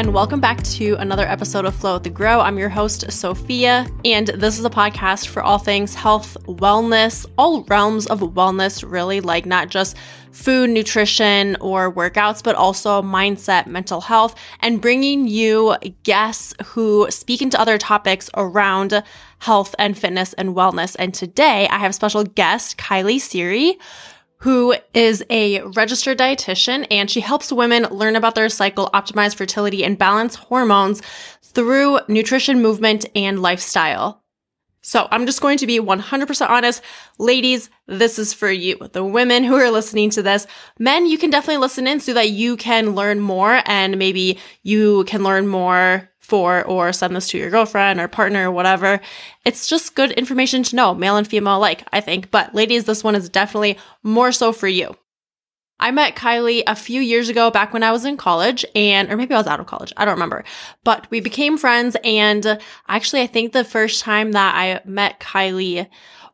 and welcome back to another episode of Flow with the Grow. I'm your host, Sophia, and this is a podcast for all things health, wellness, all realms of wellness, really, like not just food, nutrition, or workouts, but also mindset, mental health, and bringing you guests who speak into other topics around health and fitness and wellness. And today I have a special guest, Kylie Serie, who is a registered dietitian, and she helps women learn about their cycle, optimize fertility, and balance hormones through nutrition, movement, and lifestyle. So I'm just going to be 100% honest. Ladies, this is for you. The women who are listening to this. Men, you can definitely listen in so that you can learn more, and maybe you can learn more or send this to your girlfriend or partner or whatever. It's just good information to know, male and female alike, I think. But ladies, this one is definitely more so for you. I met Kylie a few years ago back when I was in college, or maybe I was out of college. I don't remember. But we became friends, and actually I think the first time that I met Kylie,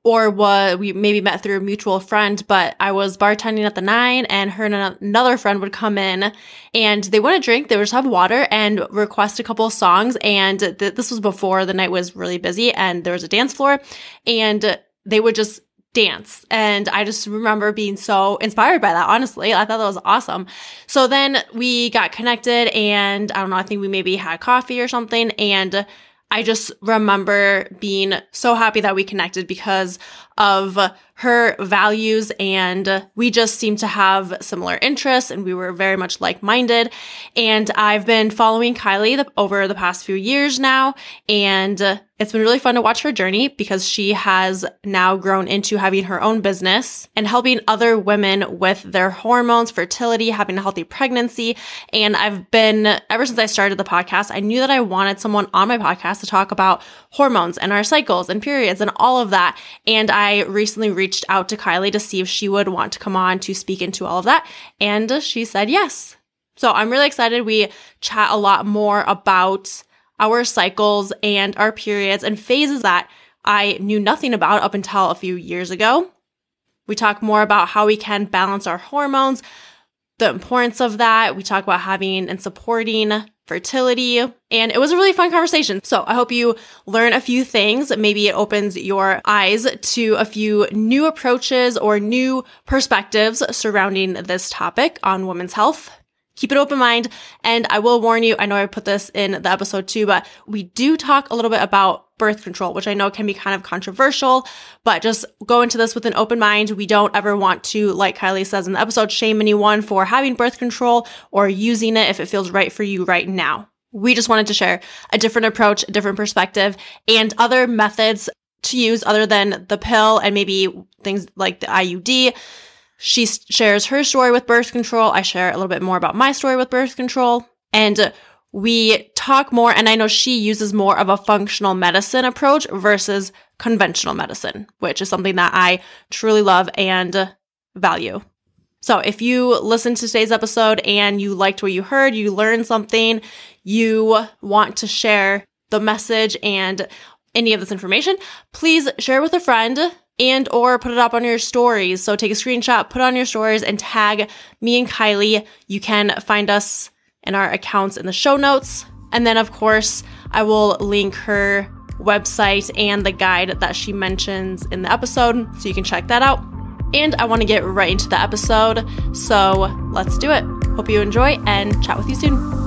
we maybe met through a mutual friend, but I was bartending at the 9, and her and another friend would come in and they wouldn't drink. They would just have water and request a couple of songs. And this was before the night was really busy and there was a dance floor, and they would just dance. And I just remember being so inspired by that. Honestly, I thought that was awesome. So then we got connected, and I don't know, I think we maybe had coffee or something. And I just remember being so happy that we connected because of her values, and we just seemed to have similar interests, and we were very much like-minded. And I've been following Kylie over the past few years now, and it's been really fun to watch her journey because she has now grown into having her own business and helping other women with their hormones, fertility, having a healthy pregnancy. And ever since I started the podcast, I knew that I wanted someone on my podcast to talk about hormones and our cycles and periods and all of that. And I recently reached out to Kylie to see if she would want to come on to speak into all of that. And she said yes. So I'm really excited. We chat a lot more about our cycles and our periods and phases that I knew nothing about up until a few years ago. We talk more about how we can balance our hormones, the importance of that. We talk about having and supporting fertility, and it was a really fun conversation. So I hope you learn a few things. Maybe it opens your eyes to a few new approaches or new perspectives surrounding this topic on women's health. Keep an open mind. And I will warn you, I know I put this in the episode too, but we do talk a little bit about birth control, which I know can be kind of controversial, but just go into this with an open mind. We don't ever want to, like Kylie says in the episode, shame anyone for having birth control or using it if it feels right for you right now. We just wanted to share a different approach, a different perspective, and other methods to use other than the pill and maybe things like the IUD. She shares her story with birth control. I share a little bit more about my story with birth control. And we talk more, and I know she uses more of a functional medicine approach versus conventional medicine, which is something that I truly love and value. So if you listened to today's episode and you liked what you heard, you learned something, you want to share the message and any of this information, please share with a friend and or put it up on your stories. So take a screenshot, put it on your stories, and tag me and Kylie. You can find us in our accounts in the show notes. And then, of course, I will link her website and the guide that she mentions in the episode, so you can check that out. And I want to get right into the episode, so let's do it. Hope you enjoy, and chat with you soon.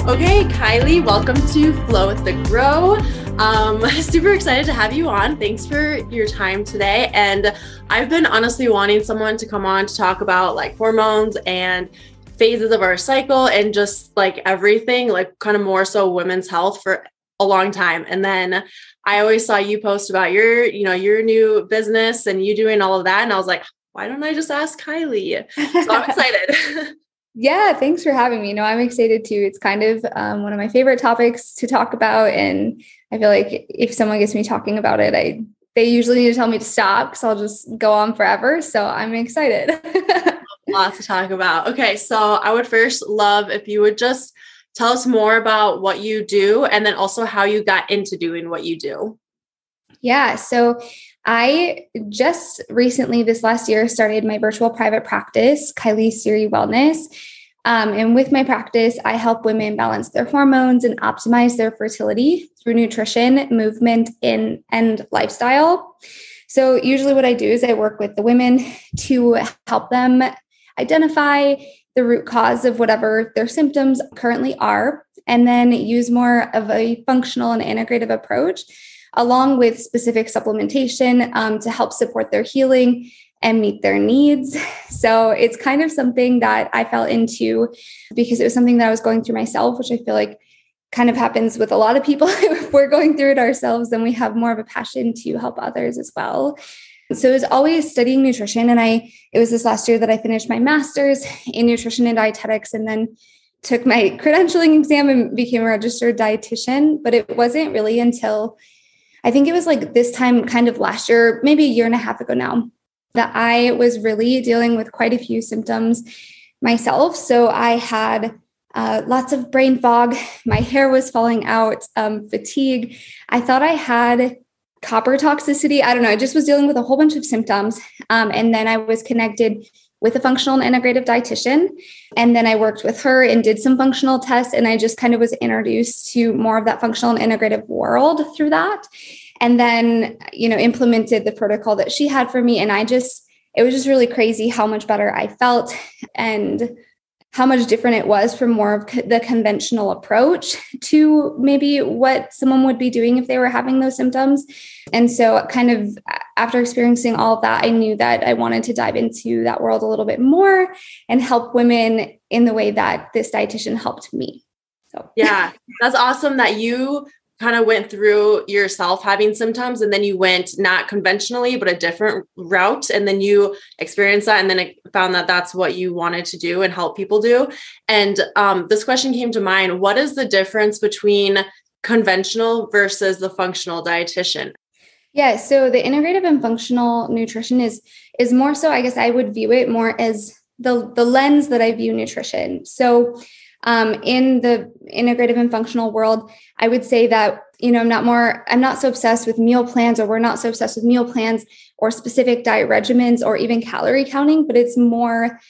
Okay, Kylie, welcome to Flow with the Grow. Super excited to have you on. Thanks for your time today. And I've been honestly wanting someone to come on to talk about like hormones and phases of our cycle and just like everything, like kind of more so women's health for a long time. And then I always saw you post about your new business and you doing all of that. And I was like, why don't I just ask Kylie? So I'm excited. Yeah, thanks for having me. No, I'm excited too. It's kind of one of my favorite topics to talk about. And I feel like if someone gets me talking about it, they usually need to tell me to stop because I'll just go on forever. So I'm excited. Lots to talk about. Okay, so I would first love if you would just tell us more about what you do and then also how you got into doing what you do. Yeah. So I just recently, this last year, started my virtual private practice, Kylie Serie Wellness. And with my practice, I help women balance their hormones and optimize their fertility through nutrition, movement, and lifestyle. So usually what I do is I work with the women to help them identify the root cause of whatever their symptoms currently are, and then use more of a functional and integrative approach, along with specific supplementation to help support their healing and meet their needs. So it's kind of something that I fell into because it was something that I was going through myself, which I feel like kind of happens with a lot of people. If we're going through it ourselves, then we have more of a passion to help others as well. So it was always studying nutrition. And it was this last year that I finished my master's in nutrition and dietetics, and then took my credentialing exam and became a registered dietitian. But it wasn't really until I think it was like this time kind of last year, maybe a year and a half ago now, that I was really dealing with quite a few symptoms myself. So I had lots of brain fog. My hair was falling out, fatigue. I thought I had copper toxicity. I don't know. I just was dealing with a whole bunch of symptoms. And then I was connected with a functional and integrative dietitian. And then I worked with her and did some functional tests. And I just kind of was introduced to more of that functional and integrative world through that. And then, implemented the protocol that she had for me. And it was just really crazy how much better I felt and how much different it was from more of the conventional approach to maybe what someone would be doing if they were having those symptoms. And so kind of after experiencing all of that, I knew that I wanted to dive into that world a little bit more and help women in the way that this dietitian helped me. So yeah, that's awesome that you kind of went through yourself having symptoms, and then you went not conventionally, but a different route. And then you experienced that, and then found that that's what you wanted to do and help people do. And this question came to mind. What is the difference between conventional versus the functional dietitian? Yeah. So the integrative and functional nutrition is more so, I guess I would view it more as the lens that I view nutrition. So in the integrative and functional world, I would say that, I'm not so obsessed with meal plans, or we're not so obsessed with meal plans or specific diet regimens or even calorie counting, but it's more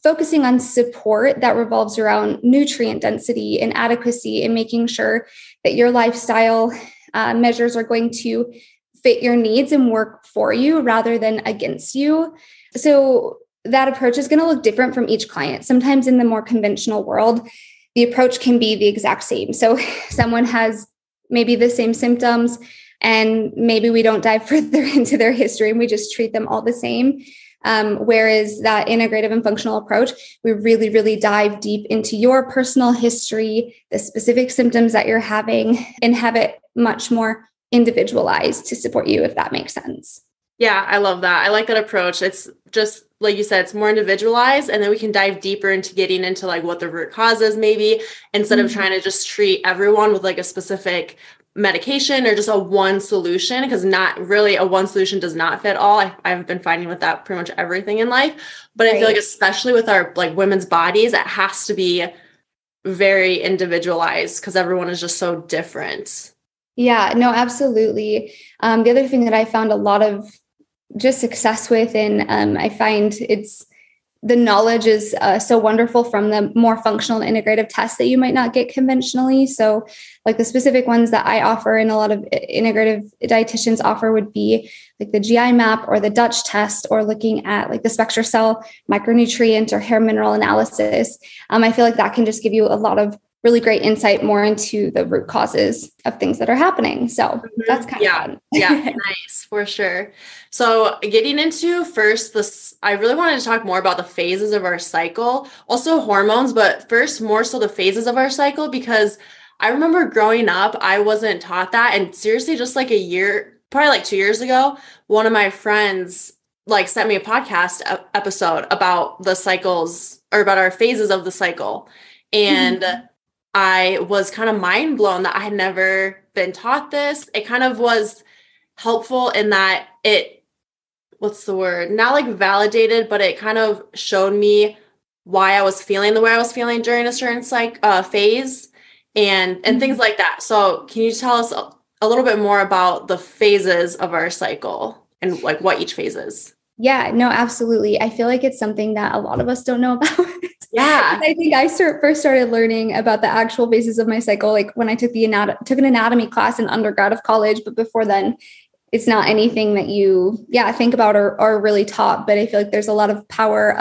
focusing on support that revolves around nutrient density and adequacy, and making sure that your lifestyle measures are going to fit your needs and work for you rather than against you. So that approach is going to look different from each client. Sometimes in the more conventional world, the approach can be the exact same. So someone has maybe the same symptoms, and maybe we don't dive further into their history and we just treat them all the same. Whereas that integrative and functional approach, we really, really dive deep into your personal history, the specific symptoms that you're having, and have it much more individualized to support you, if that makes sense. Yeah, I love that. I like that approach. It's just, like you said, it's more individualized, and then we can dive deeper into getting into like what the root cause is, maybe, instead of trying to just treat everyone with like a specific medication or just a one solution, because not really a one solution does not fit all. I've been finding with that pretty much everything in life, but I feel like especially with our like women's bodies, it has to be very individualized because everyone is just so different. Yeah, no, absolutely. The other thing that I found a lot of just success with, and I find the knowledge is so wonderful from the more functional and integrative tests that you might not get conventionally. So like the specific ones that I offer and a lot of integrative dietitians offer would be like the GI map or the Dutch test, or looking at like the SpectraCell micronutrient or hair mineral analysis. I feel like that can just give you a lot of really great insight more into the root causes of things that are happening. So that's kind of fun. Yeah, nice, for sure. So getting into first this, I really wanted to talk more about the phases of our cycle, also hormones, but first more so the phases of our cycle, because I remember growing up, I wasn't taught that. And seriously, just like probably like 2 years ago, one of my friends like sent me a podcast episode about the cycles, or about our phases of the cycle. And I was kind of mind blown that I had never been taught this. It kind of was helpful in that not like validated, but it kind of showed me why I was feeling the way I was feeling during a certain phase and things like that. So can you tell us a little bit more about the phases of our cycle and like what each phase is. Yeah, no, absolutely. I feel like it's something that a lot of us don't know about. Yeah. I think I first started learning about the actual phases of my cycle, like when I took an anatomy class in undergrad of college. But before then, it's not anything that you, think about or are really taught. But I feel like there's a lot of power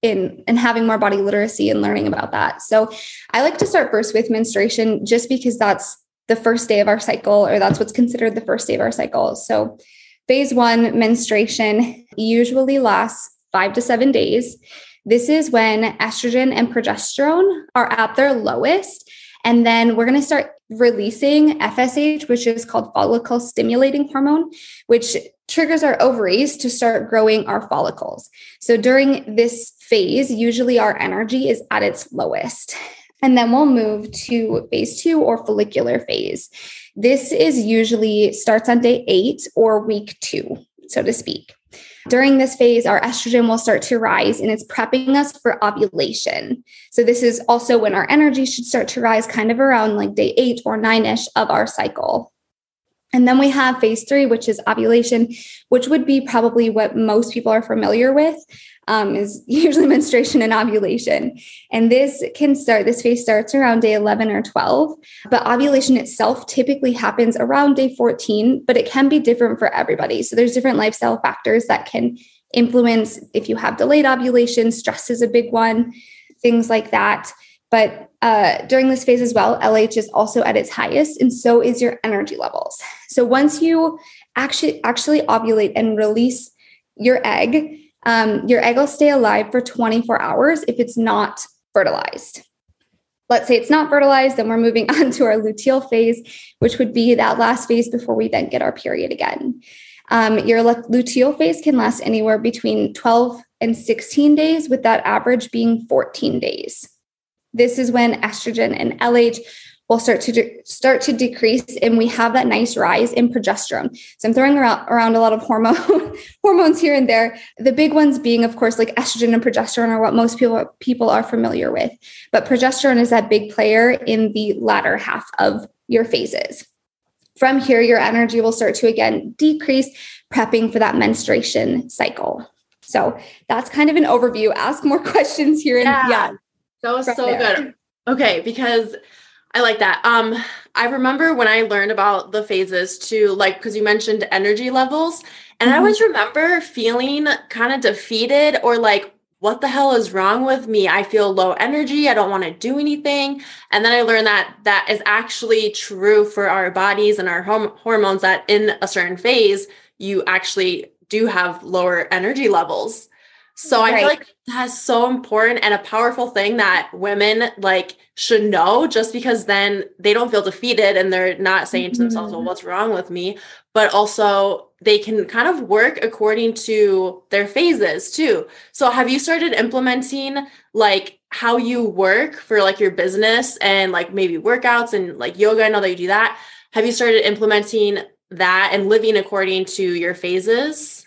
in having more body literacy and learning about that. So I like to start first with menstruation, just because that's the first day of our cycle, or that's what's considered the first day of our cycle. So phase 1, menstruation, usually lasts 5 to 7 days. This is when estrogen and progesterone are at their lowest. And then we're going to start releasing FSH, which is called follicle stimulating hormone, which triggers our ovaries to start growing our follicles. So during this phase, usually our energy is at its lowest. And then we'll move to phase 2, or follicular phase. This is usually starts on day 8 or week 2, so to speak. During this phase, our estrogen will start to rise, and it's prepping us for ovulation. So this is also when our energy should start to rise, kind of around like day 8 or 9-ish of our cycle. And then we have phase 3, which is ovulation, which would be probably what most people are familiar with, is usually menstruation and ovulation. And this phase starts around day 11 or 12, but ovulation itself typically happens around day 14, but it can be different for everybody. So there's different lifestyle factors that can influence if you have delayed ovulation. Stress is a big one, things like that. But during this phase as well, LH is also at its highest, and so is your energy levels. So once you actually ovulate and release your egg will stay alive for 24 hours if it's not fertilized. Let's say it's not fertilized, then we're moving on to our luteal phase, which would be that last phase before we then get our period again. Your luteal phase can last anywhere between 12 and 16 days, with that average being 14 days. This is when estrogen and LH will start to decrease, and we have that nice rise in progesterone. So I'm throwing around a lot of hormones here and there. The big ones being, of course, like estrogen and progesterone are what most people are familiar with. But progesterone is that big player in the latter half of your phases. From here, your energy will start to again decrease, prepping for that menstruation cycle. So that's kind of an overview. Ask more questions here. That was so good. Okay, because I like that. I remember when I learned about the phases too, like, because you mentioned energy levels, and I always remember feeling kind of defeated, or like, what the hell is wrong with me? I feel low energy. I don't want to do anything. And then I learned that that is actually true for our bodies and our hormones, that in a certain phase, you actually do have lower energy levels. So I feel like that's so important and a powerful thing that women like should know, just because then they don't feel defeated and they're not saying to themselves, well, what's wrong with me? But also they can kind of work according to their phases too. So have you started implementing like how you work for like your business and like maybe workouts and like yoga? I know that you do that. Have you started implementing that and living according to your phases?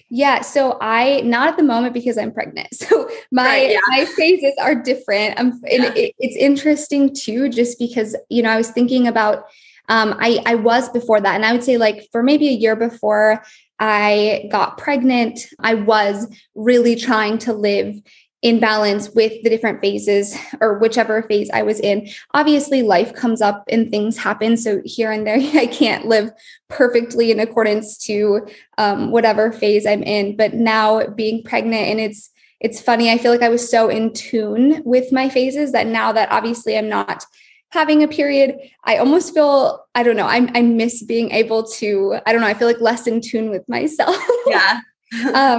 Yeah. So not at the moment, because I'm pregnant. So my phases are different. It's interesting too, just because, I was thinking about, I was before that. And I would say like for maybe a year before I got pregnant, I was really trying to live in balance with the different phases, or whichever phase I was in. Obviously, life comes up and things happen. So here and there, I can't live perfectly in accordance to whatever phase I'm in. But now being pregnant, and it's funny, I feel like I was so in tune with my phases that now that obviously I'm not having a period, I almost feel, I don't know, I miss being able to, I don't know, I feel like less in tune with myself. Yeah.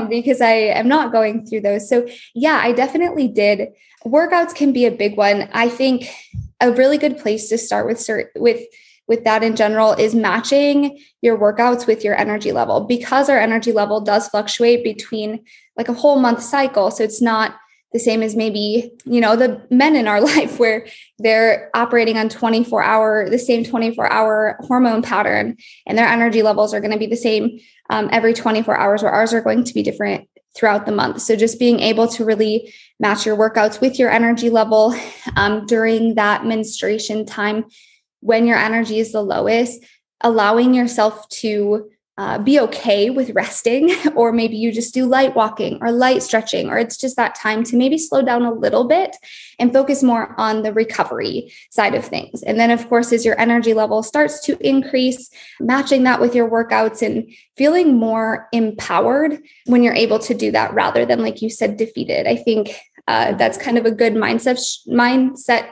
Because I am not going through those. So yeah, I definitely did. Workouts can be a big one. I think a really good place to start with that in general is matching your workouts with your energy level, because our energy level does fluctuate between like a whole month cycle. So it's not the same as maybe, the men in our life where they're operating on the same 24-hour hormone pattern, and their energy levels are going to be the same every 24 hours, where ours are going to be different throughout the month. So just being able to really match your workouts with your energy level during that menstruation time, when your energy is the lowest, allowing yourself to be okay with resting, or maybe you just do light walking or light stretching, or it's just that time to maybe slow down a little bit and focus more on the recovery side of things. And then, of course, as your energy level starts to increase, matching that with your workouts and feeling more empowered when you're able to do that rather than, like you said, defeated. I think that's kind of a good mindset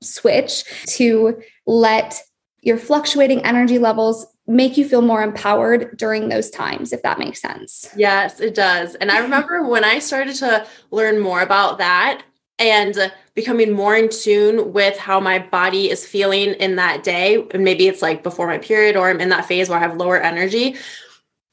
switch to let your fluctuating energy levels make you feel more empowered during those times, if that makes sense. Yes, it does. And I remember when I started to learn more about that and becoming more in tune with how my body is feeling in that day, and maybe it's like before my period or I'm in that phase where I have lower energy,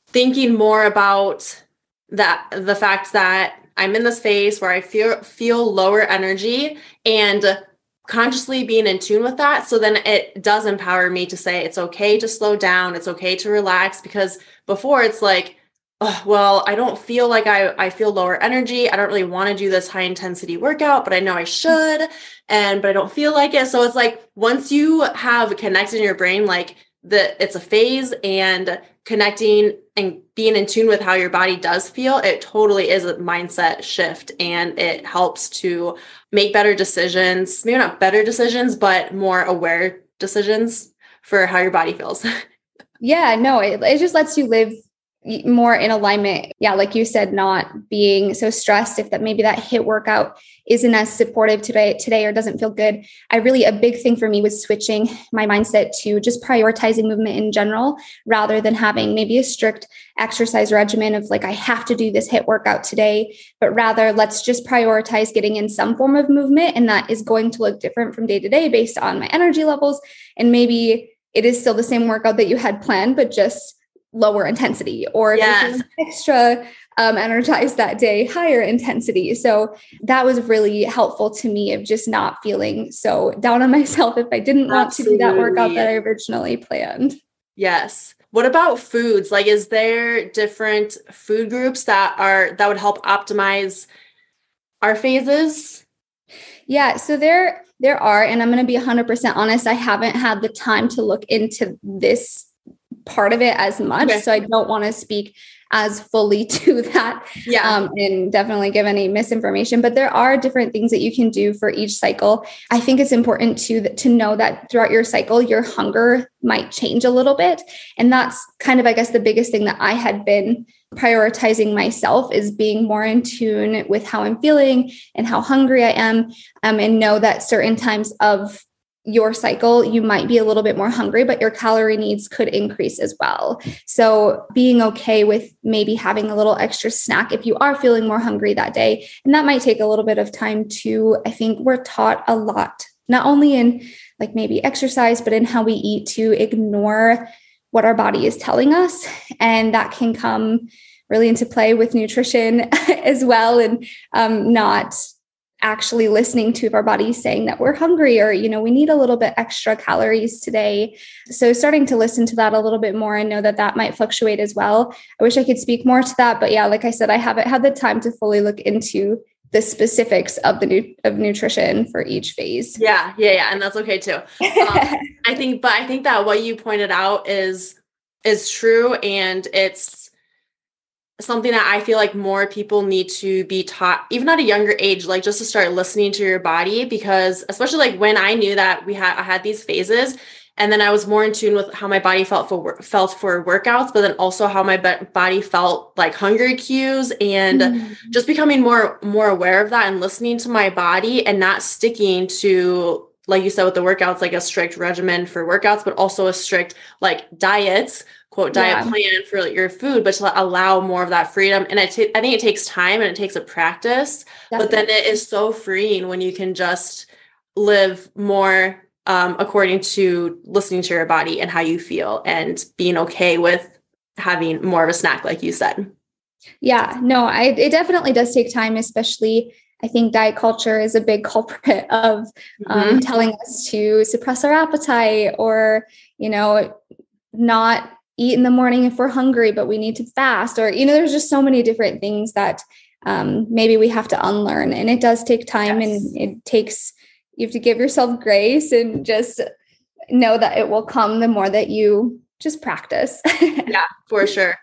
thinking more about that, the fact that I'm in this phase where I feel lower energy, and consciously being in tune with that. So then it does empower me to say, it's okay to slow down. It's okay to relax, because before it's like, oh, well, I don't feel like I feel lower energy. I don't really want to do this high intensity workout, but I know I should, but I don't feel like it. So it's like, once you have connected in your brain, like it's a phase, and connecting and being in tune with how your body does feel, it totally is a mindset shift, and it helps to make better decisions, maybe not better decisions, but more aware decisions for how your body feels. Yeah, no, it just lets you live more in alignment. Yeah, like you said, not being so stressed if that maybe that HIIT workout isn't as supportive today or doesn't feel good. A big thing for me was switching my mindset to just prioritizing movement in general, rather than having maybe a strict exercise regimen of like, I have to do this HIIT workout today, but rather let's just prioritize getting in some form of movement. And that is going to look different from day to day based on my energy levels. And maybe it is still the same workout that you had planned, but just lower intensity, or if you're feeling extra energized that day, higher intensity. So that was really helpful to me, of just not feeling so down on myself if I didn't want to do that workout that I originally planned. Yes. What about foods? Like, is there different food groups that would help optimize our phases? Yeah. So there are, and I'm going to be 100% honest, I haven't had the time to look into this part of it as much. Okay. So I don't want to speak as fully to that and definitely give any misinformation, but there are different things that you can do for each cycle. I think it's important to know that throughout your cycle, your hunger might change a little bit. And that's kind of, I guess, the biggest thing that I had been prioritizing myself, is being more in tune with how I'm feeling and how hungry I am, and know that certain times of your cycle, you might be a little bit more hungry, but your calorie needs could increase as well. So being okay with maybe having a little extra snack if you are feeling more hungry that day. And that might take a little bit of time to, I think we're taught a lot, not only in like maybe exercise, but in how we eat, to ignore what our body is telling us. And that can come really into play with nutrition as well. And not actually listening to if our body's saying that we're hungry, or, we need a little bit extra calories today. So starting to listen to that a little bit more, and know that might fluctuate as well. I wish I could speak more to that, but yeah, like I said, I haven't had the time to fully look into the specifics of of nutrition for each phase. Yeah. And that's okay too. I think that what you pointed out is true. And it's something that I feel like more people need to be taught, even at a younger age, like just to start listening to your body, because especially like when I knew that I had these phases, and then I was more in tune with how my body felt for workouts, but then also how my body felt like hunger cues, and just becoming more aware of that and listening to my body, and not sticking to, like you said, with the workouts, like a strict regimen for workouts, but also a strict like diet plan for like your food, but to allow more of that freedom. And I think it takes time and it takes a practice, but then it is so freeing when you can just live more according to listening to your body and how you feel, and being okay with having more of a snack, like you said. Yeah, no, it definitely does take time, especially I think diet culture is a big culprit of telling us to suppress our appetite, or, not eat in the morning if we're hungry, but we need to fast, or, there's just so many different things that maybe we have to unlearn, and it does take time. Yes. And you have to give yourself grace, and just know that it will come the more that you just practice. Yeah, for sure.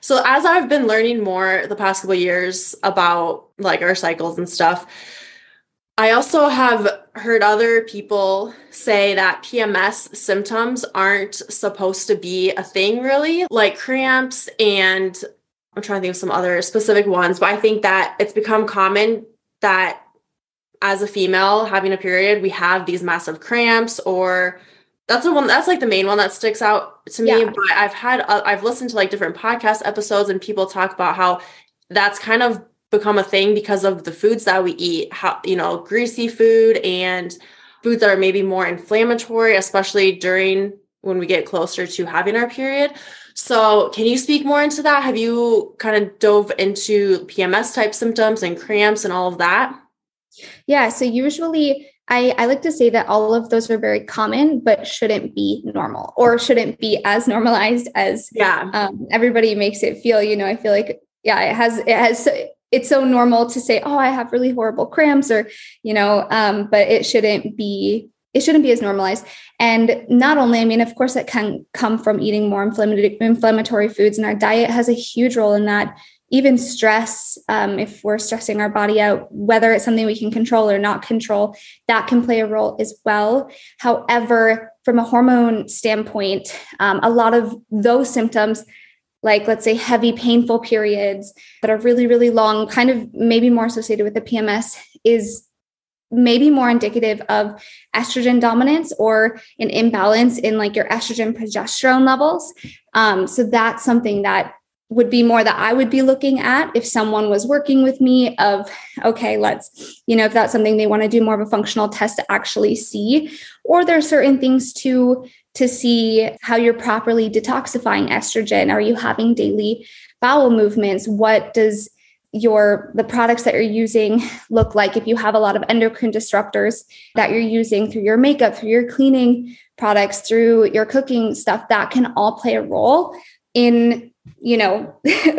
So as I've been learning more the past couple of years about like our cycles and stuff, I also have heard other people say that PMS symptoms aren't supposed to be a thing really, like cramps, and I'm trying to think of some other specific ones, but I think that it's become common that as a female having a period, we have these massive cramps, or that's the one that's like the main one that sticks out to me. Yeah. But I've listened to like different podcast episodes and people talk about how that's kind of become a thing because of the foods that we eat, how, greasy food and foods that are maybe more inflammatory, especially during when we get closer to having our period. So can you speak more into that? Have you kind of dove into PMS type symptoms and cramps and all of that? Yeah. So usually I like to say that all of those are very common, but shouldn't be normal or shouldn't be as normalized as everybody makes it feel. I feel like, it's so normal to say, oh, I have really horrible cramps or, but it shouldn't be as normalized. And not only, I mean, of course, it can come from eating more inflammatory foods, and our diet has a huge role in that. Even stress, if we're stressing our body out, whether it's something we can control or not control, that can play a role as well. However, from a hormone standpoint, a lot of those symptoms, like let's say heavy, painful periods that are really, really long, kind of maybe more associated with the PMS, is maybe more indicative of estrogen dominance or an imbalance in like your estrogen progesterone levels. So that's something that would be more that I would be looking at if someone was working with me of, okay, let's, if that's something they want to do more of a functional test to actually see, or there are certain things to see how you're properly detoxifying estrogen. Are you having daily bowel movements? What does the products that you're using look like? If you have a lot of endocrine disruptors that you're using through your makeup, through your cleaning products, through your cooking stuff, that can all play a role in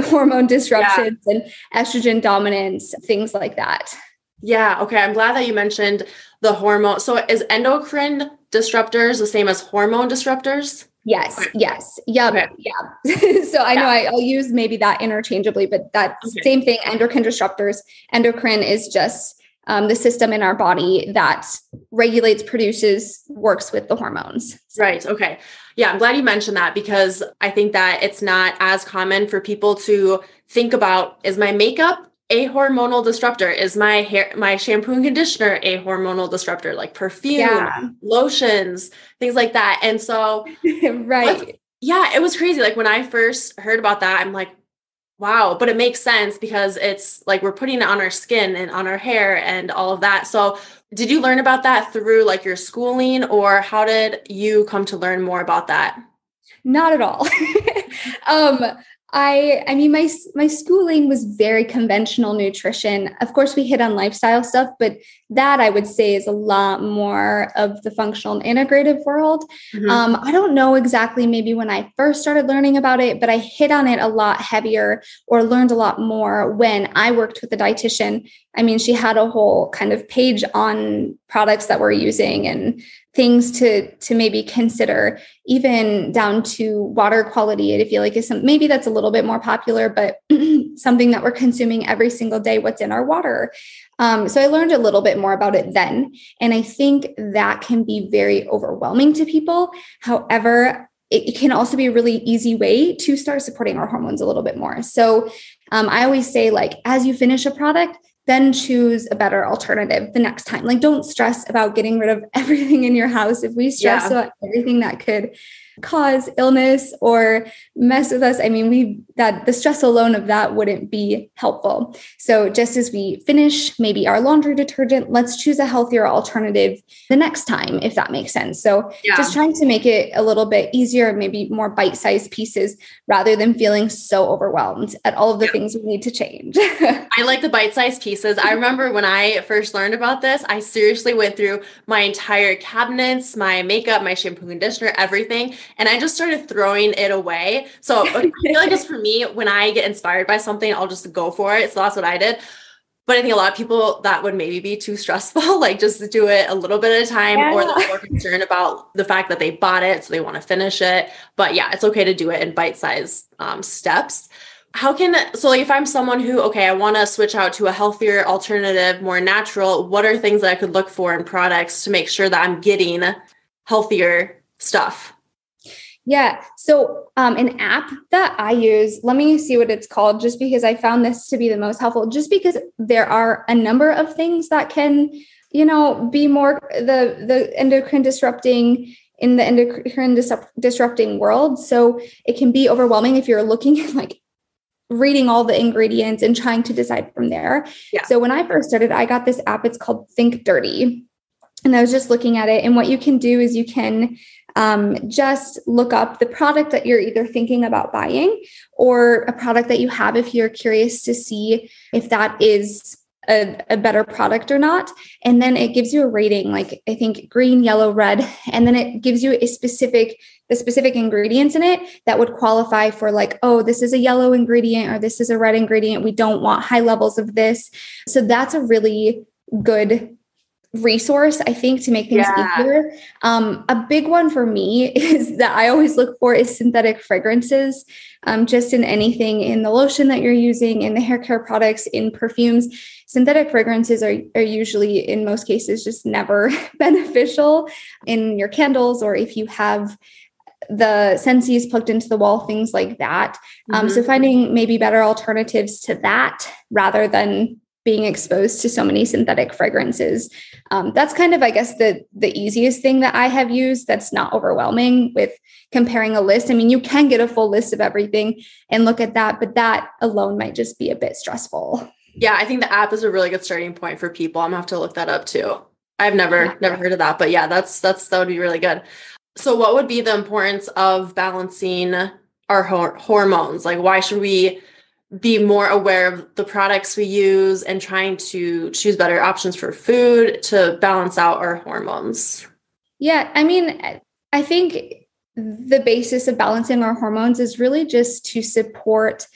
hormone disruptions and estrogen dominance, things like that. Yeah. Okay. I'm glad that you mentioned the hormone. So is endocrine disruptors the same as hormone disruptors? Yes. Okay. Yes. Yep. Okay. Yeah. So I know I'll use maybe that interchangeably, but that's same thing. Endocrine disruptors. Endocrine is just the system in our body that regulates, produces, works with the hormones. Right. Okay. Yeah. I'm glad you mentioned that because I think that it's not as common for people to think about, is my makeup a hormonal disruptor? Is my hair, my shampoo and conditioner a hormonal disruptor, like perfume, lotions, things like that. And so, right. It was crazy. Like when I first heard about that, I'm like, wow, but it makes sense because it's like we're putting it on our skin and on our hair and all of that. So did you learn about that through like your schooling, or how did you come to learn more about that? Not at all. I mean, my schooling was very conventional nutrition. Of course, we hit on lifestyle stuff, but that I would say is a lot more of the functional and integrative world. Mm-hmm. I don't know exactly maybe when I first started learning about it, but I hit on it a lot heavier or learned a lot more when I worked with a dietitian. I mean, she had a whole kind of page on products that we're using and things to maybe consider, even down to water quality. I feel like maybe that's a little bit more popular, but something that we're consuming every single day, what's in our water. So I learned a little bit more about it then. And I think that can be very overwhelming to people. However, it can also be a really easy way to start supporting our hormones a little bit more. So I always say, like, as you finish a product, then choose a better alternative the next time. Like, don't stress about getting rid of everything in your house. If we stress about everything that could cause illness or mess with us, I mean, the stress alone of that wouldn't be helpful. So just as we finish maybe our laundry detergent, let's choose a healthier alternative the next time, if that makes sense. So just trying to make it a little bit easier, maybe more bite-sized pieces, rather than feeling so overwhelmed at all of the things we need to change. I like the bite-sized pieces. I remember when I first learned about this, I seriously went through my entire cabinets, my makeup, my shampoo and conditioner, everything. And I just started throwing it away. So I feel like just for me, when I get inspired by something, I'll just go for it. So that's what I did. But I think a lot of people that would maybe be too stressful, like just do it a little bit at a time, or they're more concerned about the fact that they bought it, so they want to finish it. But yeah, it's okay to do it in bite-sized steps. So like if I'm someone who, okay, I want to switch out to a healthier alternative, more natural, what are things that I could look for in products to make sure that I'm getting healthier stuff? Yeah. So an app that I use, let me see what it's called, just because I found this to be the most helpful, just because there are a number of things that can, be more the endocrine disrupting in the endocrine disrupting world. So it can be overwhelming if you're looking at like reading all the ingredients and trying to decide from there. Yeah. So when I first started, I got this app, it's called Think Dirty. And I was just looking at it. And what you can do is you can just look up the product that you're either thinking about buying or a product that you have if you're curious to see if that is a better product or not. And then it gives you a rating, like I think green, yellow, red. And then it gives you the specific ingredients in it that would qualify for like, oh, this is a yellow ingredient or this is a red ingredient. We don't want high levels of this. So that's a really good resource, I think, to make things easier. A big one for me is that I always look for is synthetic fragrances, just in anything, in the lotion that you're using, in the hair care products, in perfumes. Synthetic fragrances are usually, in most cases, just never beneficial in your candles, or if you have the Scentsies plugged into the wall, things like that. So finding maybe better alternatives to that rather than being exposed to so many synthetic fragrances. That's kind of, I guess, the easiest thing that I have used that's not overwhelming with comparing a list. I mean, you can get a full list of everything and look at that, but that alone might just be a bit stressful. Yeah, I think the app is a really good starting point for people. I'm gonna have to look that up too. I've never heard of that, but yeah, that would be really good. So what would be the importance of balancing our hormones? Like, why should we be more aware of the products we use and trying to choose better options for food to balance out our hormones? Yeah, I mean, I think the basis of balancing our hormones is really just to support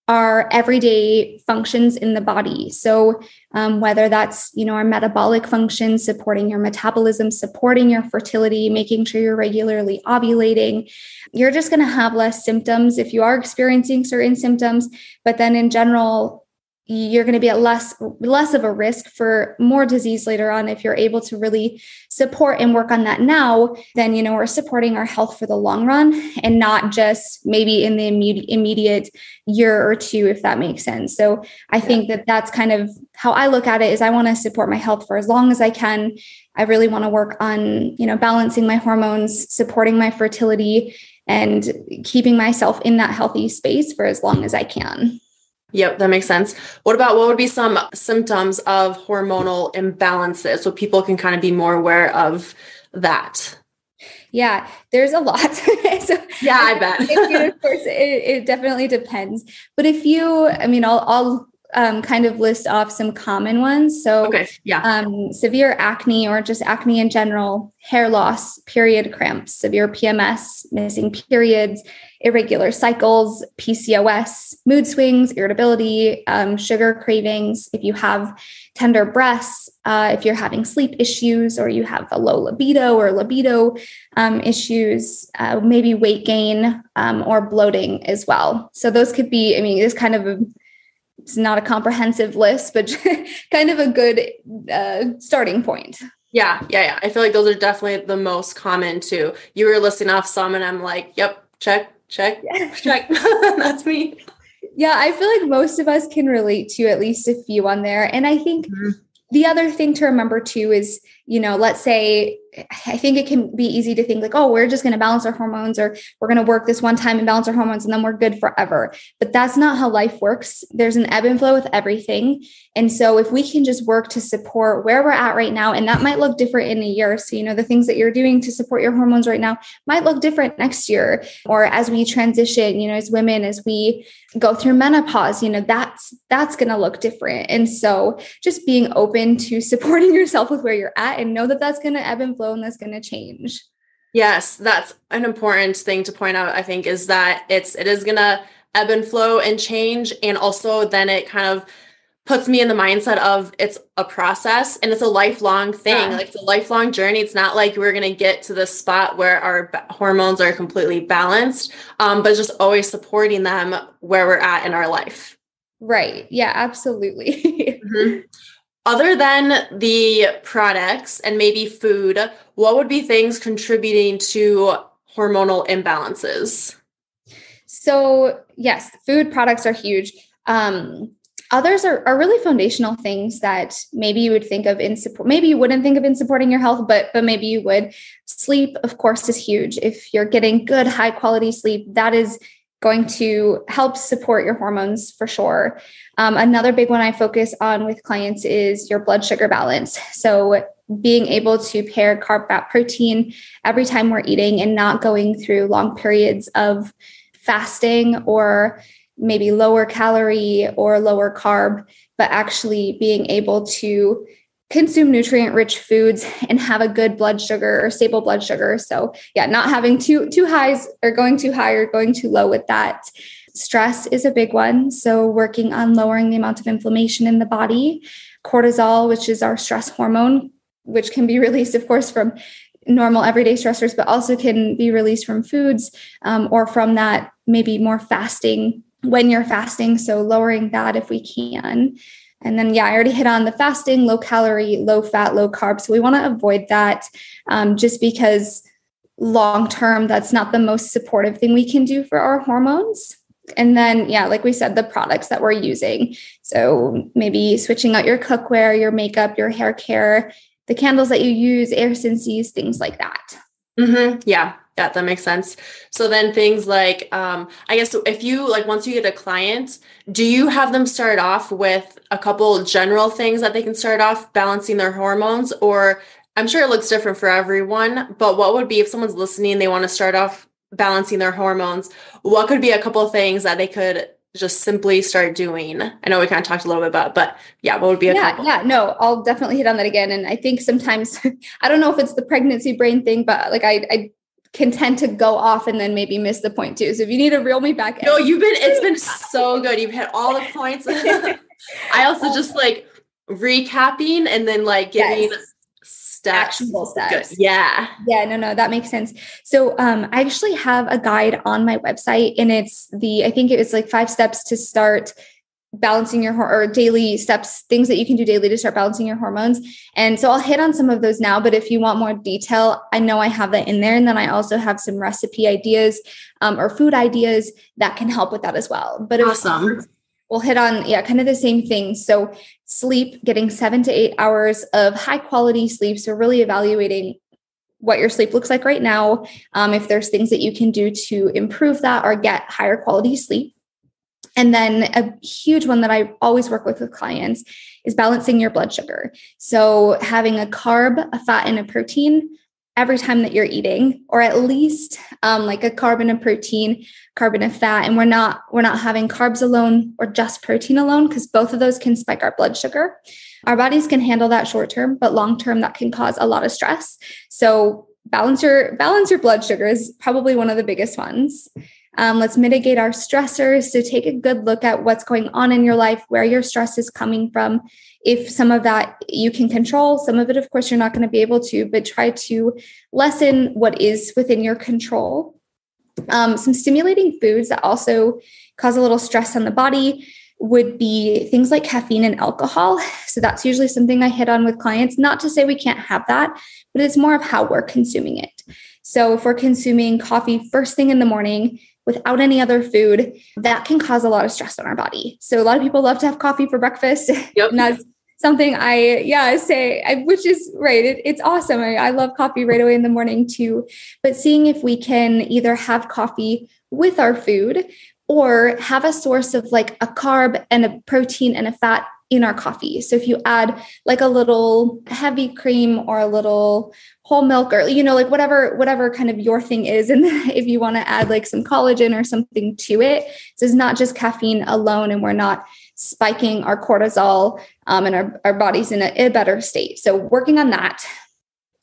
our everyday functions in the body. So whether that's, our metabolic functions, supporting your metabolism, supporting your fertility, making sure you're regularly ovulating, you're just going to have less symptoms if you are experiencing certain symptoms. But then in general, you're going to be at less of a risk for more disease later on. If you're able to really support and work on that now, then, we're supporting our health for the long run and not just maybe in the immediate year or two, if that makes sense. So I think that that's kind of how I look at it, is I want to support my health for as long as I can. I really want to work on, balancing my hormones, supporting my fertility, and keeping myself in that healthy space for as long as I can. Yep, that makes sense. What would be some symptoms of hormonal imbalances so people can kind of be more aware of that? Yeah, there's a lot. So yeah, I bet. Of course, it definitely depends. But I'll kind of list off some common ones. So severe acne or just acne in general, hair loss, period cramps, severe PMS, missing periods, irregular cycles, PCOS, mood swings, irritability, sugar cravings, if you have tender breasts, if you're having sleep issues or you have a low libido or libido issues, maybe weight gain or bloating as well. So those could be, it's kind of it's not a comprehensive list, but kind of a good starting point. Yeah. I feel like those are definitely the most common too. You were listing off some and I'm like, yep, check. That's me. Yeah, I feel like most of us can relate to at least a few on there. And I think the other thing to remember too is, let's say, I think it can be easy to think like, oh, we're just going to balance our hormones, or we're going to work this one time and balance our hormones and then we're good forever. But that's not how life works. There's an ebb and flow with everything. And so if we can just work to support where we're at right now, and that might look different in a year. So, the things that you're doing to support your hormones right now might look different next year, or as we transition, as women, as we go through menopause, that's going to look different. And so just being open to supporting yourself with where you're at, and know that that's going to ebb and flow and that's going to change. Yes, that's an important thing to point out, I think, is that it is going to ebb and flow and change. And also then it kind of puts me in the mindset of it's a process and it's a lifelong thing. Yeah. Like it's a lifelong journey. It's not like we're going to get to the spot where our hormones are completely balanced, but just always supporting them where we're at in our life. Right. Yeah, absolutely. Mm-hmm. Other than the products and maybe food, what would be things contributing to hormonal imbalances? So yes, food products are huge. Others are really foundational things that maybe you would think of in support. Maybe you wouldn't think of in supporting your health, but maybe you would. Sleep, of course, is huge. If you're getting good, high quality sleep, that is going to help support your hormones for sure. Another big one I focus on with clients is your blood sugar balance. So being able to pair carb, fat, protein every time we're eating and not going through long periods of fasting or maybe lower calorie or lower carb, but actually being able to consume nutrient-rich foods and have a good blood sugar or stable blood sugar. So yeah, not having too highs or going too high or going too low with that. Stress is a big one. So working on lowering the amount of inflammation in the body. Cortisol, which is our stress hormone, which can be released, of course, from normal everyday stressors, but also can be released from foods or from that maybe more fasting when you're fasting. So lowering that if we can. And then, I already hit on the fasting, low calorie, low fat, low carb. So we want to avoid that just because long-term, that's not the most supportive thing we can do for our hormones. And then, like we said, the products that we're using. So maybe switching out your cookware, your makeup, your hair care, the candles that you use, air sensies, things like that. Mm-hmm. Yeah, that makes sense. So then things like, I guess if you once you get a client, do you have them start off with a couple general things that they can start off balancing their hormones? Or I'm sure it looks different for everyone, but what would be if someone's listening, they want to start off balancing their hormones, what could be a couple of things that they could just simply start doing? I know we kind of talked a little bit about, but what would be a couple? Yeah, no, I'll definitely hit on that again. And I think sometimes, I don't know if it's the pregnancy brain thing, but I can tend to go off and then maybe miss the point too. So if you need to reel me back in. No, it's been so good. You've hit all the points. I also just recapping and then giving steps. Actionable steps. Good. Yeah. Yeah, no, that makes sense. So I actually have a guide on my website and it's I think it was 5 steps to start balancing your or daily steps, things that you can do daily to start balancing your hormones. And so I'll hit on some of those now, but if you want more detail, I know I have that in there. And then I also have some recipe ideas or food ideas that can help with that as well. But awesome. We'll hit on, kind of the same thing. So sleep, getting 7 to 8 hours of high quality sleep. So really evaluating what your sleep looks like right now. If there's things that you can do to improve that or get higher quality sleep. And then a huge one that I always work with clients is balancing your blood sugar. So having a carb, a fat, and a protein every time that you're eating, or at least a carb and a protein, carb and a fat. And we're not having carbs alone or just protein alone, because both of those can spike our blood sugar. Our bodies can handle that short term, but long term that can cause a lot of stress. So balance your blood sugar is probably one of the biggest ones. Let's mitigate our stressors. So take a good look at what's going on in your life, where your stress is coming from. If some of that you can control, some of it, of course, you're not going to be able to, but try to lessen what is within your control. Some stimulating foods that also cause a little stress on the body would be things like caffeine and alcohol. So that's usually something I hit on with clients, not to say we can't have that, but it's more of how we're consuming it. So if we're consuming coffee first thing in the morning without any other food, that can cause a lot of stress on our body. So a lot of people love to have coffee for breakfast. Yep. And that's something I say, which is right. It's awesome. I love coffee right away in the morning too. But seeing if we can either have coffee with our food or have a source of a carb and a protein and a fat in our coffee. So if you add a little heavy cream or a little whole milk or, whatever kind of your thing is. And if you want to add some collagen or something to it, so it's not just caffeine alone and we're not spiking our cortisol and our body's in a better state. So working on that.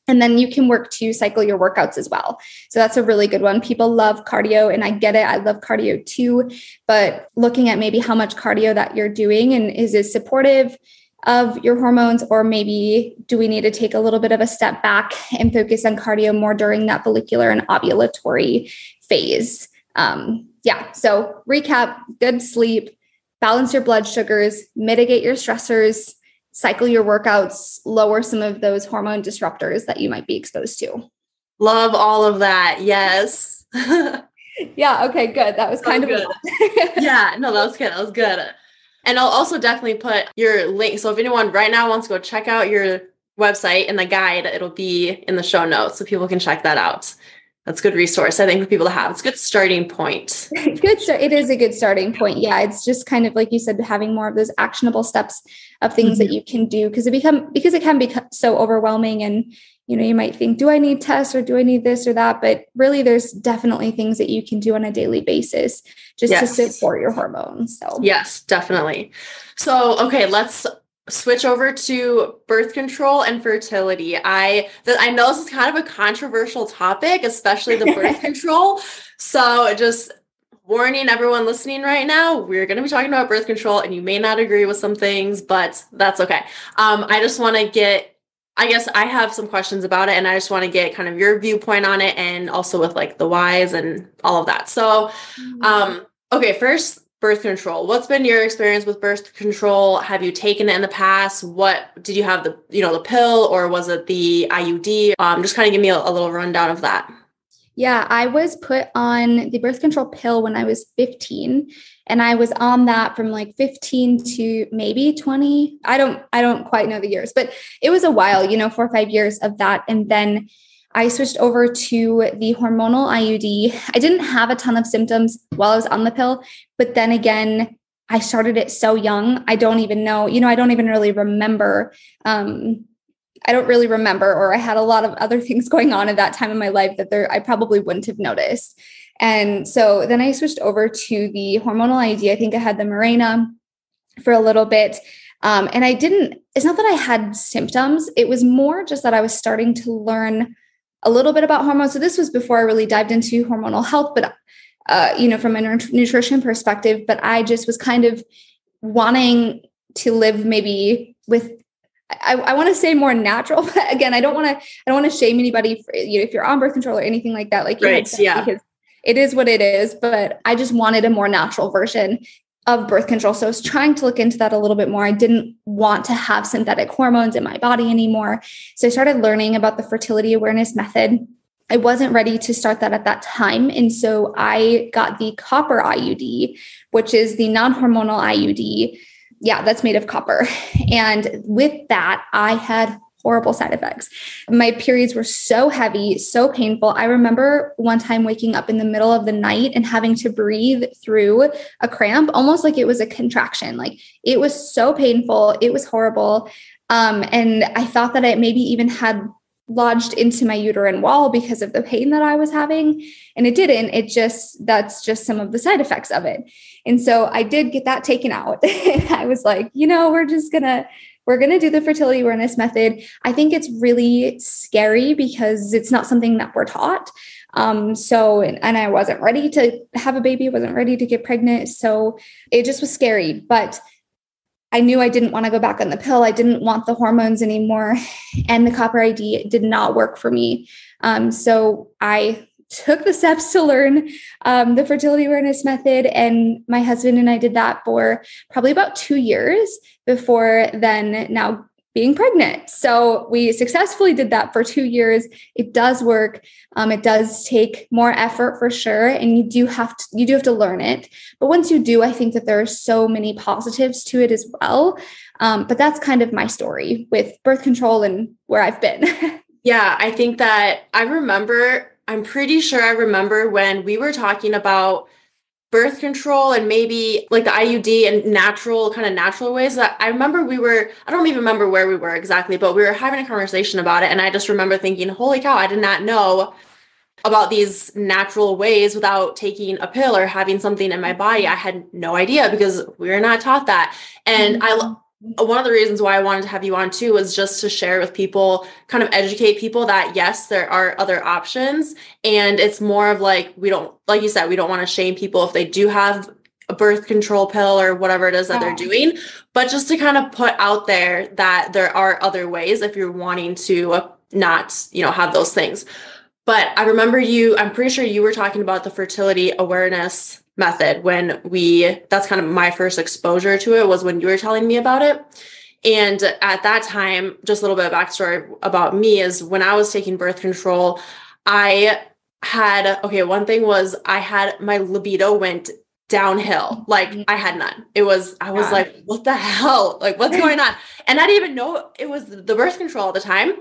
And then you can work to cycle your workouts as well. So that's a really good one. People love cardio, and I get it. I love cardio too, but looking at maybe how much cardio that you're doing, and is it supportive of your hormones, or maybe do we need to take a little bit of a step back and focus on cardio more during that follicular and ovulatory phase? So recap: good sleep, balance your blood sugars, mitigate your stressors, cycle your workouts, lower some of those hormone disruptors that you might be exposed to. Love all of that. Yes. Yeah. Okay, good. That was kind of good. Yeah, no, that was good. That was good. And I'll also definitely put your link. So if anyone right now wants to go check out your website and the guide, it'll be in the show notes so people can check that out. That's a good resource, I think, for people to have. It's a good starting point. It is a good starting point. Yeah. It's just kind of like you said, having more of those actionable steps of things that you can do, because it can become so overwhelming, and, you might think, do I need tests, or do I need this or that? But really there's definitely things that you can do on a daily basis just to support your hormones. So yes, definitely. So, okay, let's switch over to birth control and fertility. I know this is kind of a controversial topic, especially the birth control. So just warning everyone listening right now, we're going to be talking about birth control, and you may not agree with some things, but that's okay. I just want to I guess I have some questions about it, and I just want to get kind of your viewpoint on it, and also with like the whys and all of that. So, okay, first, birth control. What's been your experience with birth control? Have you taken it in the past? What did you have, the pill, or was it the IUD? Just kind of give me a little rundown of that. Yeah, I was put on the birth control pill when I was 15, and I was on that from like 15 to maybe 20. I don't quite know the years, but it was a while, 4 or 5 years of that. And then I switched over to the hormonal IUD. I didn't have a ton of symptoms while I was on the pill, but then again, I started it so young. I don't even know, I don't even really remember. I don't really remember, or I had a lot of other things going on at that time in my life that I probably wouldn't have noticed. And so then I switched over to the hormonal IUD. I think I had the Mirena for a little bit. And it's not that I had symptoms. It was more just that I was starting to learn a little bit about hormones. So this was before I really dived into hormonal health, but, from a nutrition perspective, but I just was kind of wanting to live maybe with, I want to say more natural, but again, I don't want to shame anybody for, if you're on birth control or anything like that, like, right, yeah, because it is what it is, but I just wanted a more natural version of birth control. So I was trying to look into that a little bit more. I didn't want to have synthetic hormones in my body anymore. So I started learning about the fertility awareness method. I wasn't ready to start that at that time. And so I got the copper IUD, which is the non-hormonal IUD. Yeah, that's made of copper. And with that, I had horrible side effects. My periods were so heavy, so painful. I remember one time waking up in the middle of the night and having to breathe through a cramp, almost like it was a contraction. Like, it was so painful. It was horrible. And I thought that it maybe even had lodged into my uterine wall because of the pain that I was having. And it didn't. That's just some of the side effects of it. And so I did get that taken out. I was like, we're going to do the fertility awareness method. I think it's really scary because it's not something that we're taught. And I wasn't ready to have a baby, wasn't ready to get pregnant. So it just was scary, but I knew I didn't want to go back on the pill. I didn't want the hormones anymore. And the copper ID did not work for me. So I took the steps to learn the fertility awareness method. And my husband and I did that for probably about 2 years before then now being pregnant. So we successfully did that for 2 years. It does work. It does take more effort for sure. And you do have to learn it. But once you do, I think that there are so many positives to it as well. But that's kind of my story with birth control and where I've been. Yeah, I think that I'm pretty sure I remember when we were talking about birth control and maybe like the IUD and natural ways that I remember I don't even remember where we were exactly, but we were having a conversation about it. And I just remember thinking, holy cow, I did not know about these natural ways without taking a pill or having something in my body. I had no idea because we were not taught that. And one of the reasons why I wanted to have you on too was just to share with people, kind of educate people that yes, there are other options. And it's more of like, we don't, like you said, we don't want to shame people if they do have a birth control pill or whatever it is that they're doing, but just to kind of put out there that there are other ways if you're wanting to not, have those things. But I remember I'm pretty sure you were talking about the fertility awareness method that's kind of my first exposure to it was when you were telling me about it. And at that time, just a little bit of backstory about me is when I was taking birth control, one thing was my libido went downhill. Like I had none. I was like, what the hell? Like what's going on? And I didn't even know it was the birth control at the time.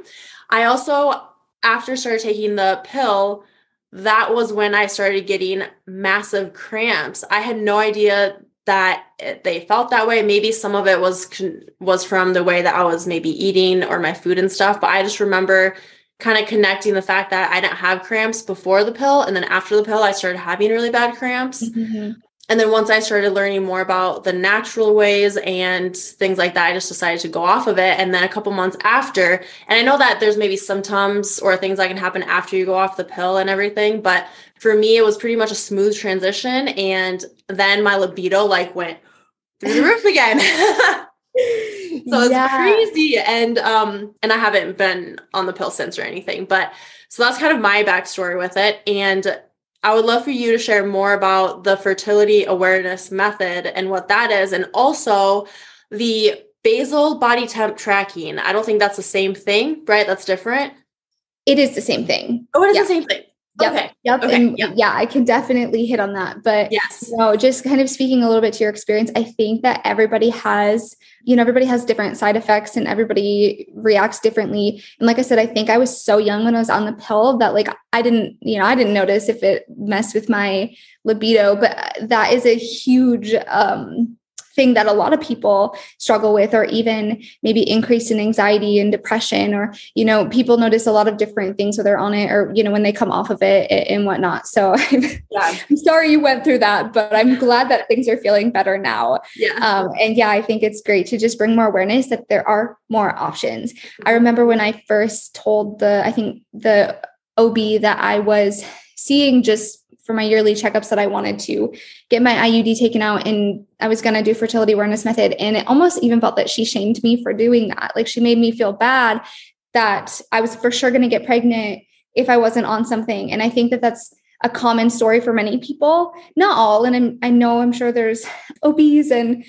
I also, after started taking the pill, that was when I started getting massive cramps. I had no idea that they felt that way. Maybe some of it was from the way that I was maybe eating or my food and stuff. But I just remember kind of connecting the fact that I didn't have cramps before the pill. And then after the pill, I started having really bad cramps. Mm-hmm. And then once I started learning more about the natural ways and things like that, I just decided to go off of it. And then a couple months after, and I know that there's maybe symptoms or things that can happen after you go off the pill and everything. But for me, it was pretty much a smooth transition. And then my libido went through the roof again. So it's crazy. And I haven't been on the pill since or anything, but so that's kind of my backstory with it. And I would love for you to share more about the fertility awareness method and what that is. And also the basal body temp tracking. I don't think that's the same thing, right? That's different. It is the same thing. Oh, it is the same thing. Yep. Okay. Yep. Okay. And I can definitely hit on that. But yes, just kind of speaking a little bit to your experience, I think that everybody has different side effects and everybody reacts differently. And like I said, I think I was so young when I was on the pill that I didn't notice if it messed with my libido, but that is a huge, thing that a lot of people struggle with, or even maybe increase in anxiety and depression, or, people notice a lot of different things when they're on it, or, when they come off of it and whatnot. So I'm sorry you went through that, but I'm glad that things are feeling better now. Yeah. I think it's great to just bring more awareness that there are more options. I remember when I first told the OB that I was seeing just for my yearly checkups that I wanted to get my IUD taken out and I was going to do fertility awareness method. And it almost even felt that she shamed me for doing that. Like she made me feel bad that I was for sure going to get pregnant if I wasn't on something. And I think that that's a common story for many people, not all. And I'm sure there's OBs and,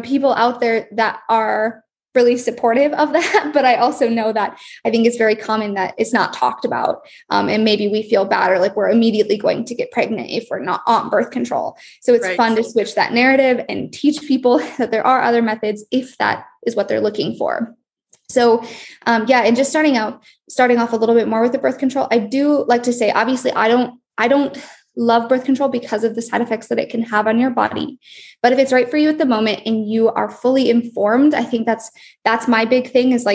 people out there that are really supportive of that. But I also know that I think it's very common that it's not talked about. And maybe we feel bad or like we're immediately going to get pregnant if we're not on birth control. So it's fun to switch that narrative and teach people that there are other methods if that is what they're looking for. So, and just starting off a little bit more with the birth control, I do like to say, obviously, I don't love birth control because of the side effects that it can have on your body. But if it's right for you at the moment and you are fully informed, I think that's my big thing is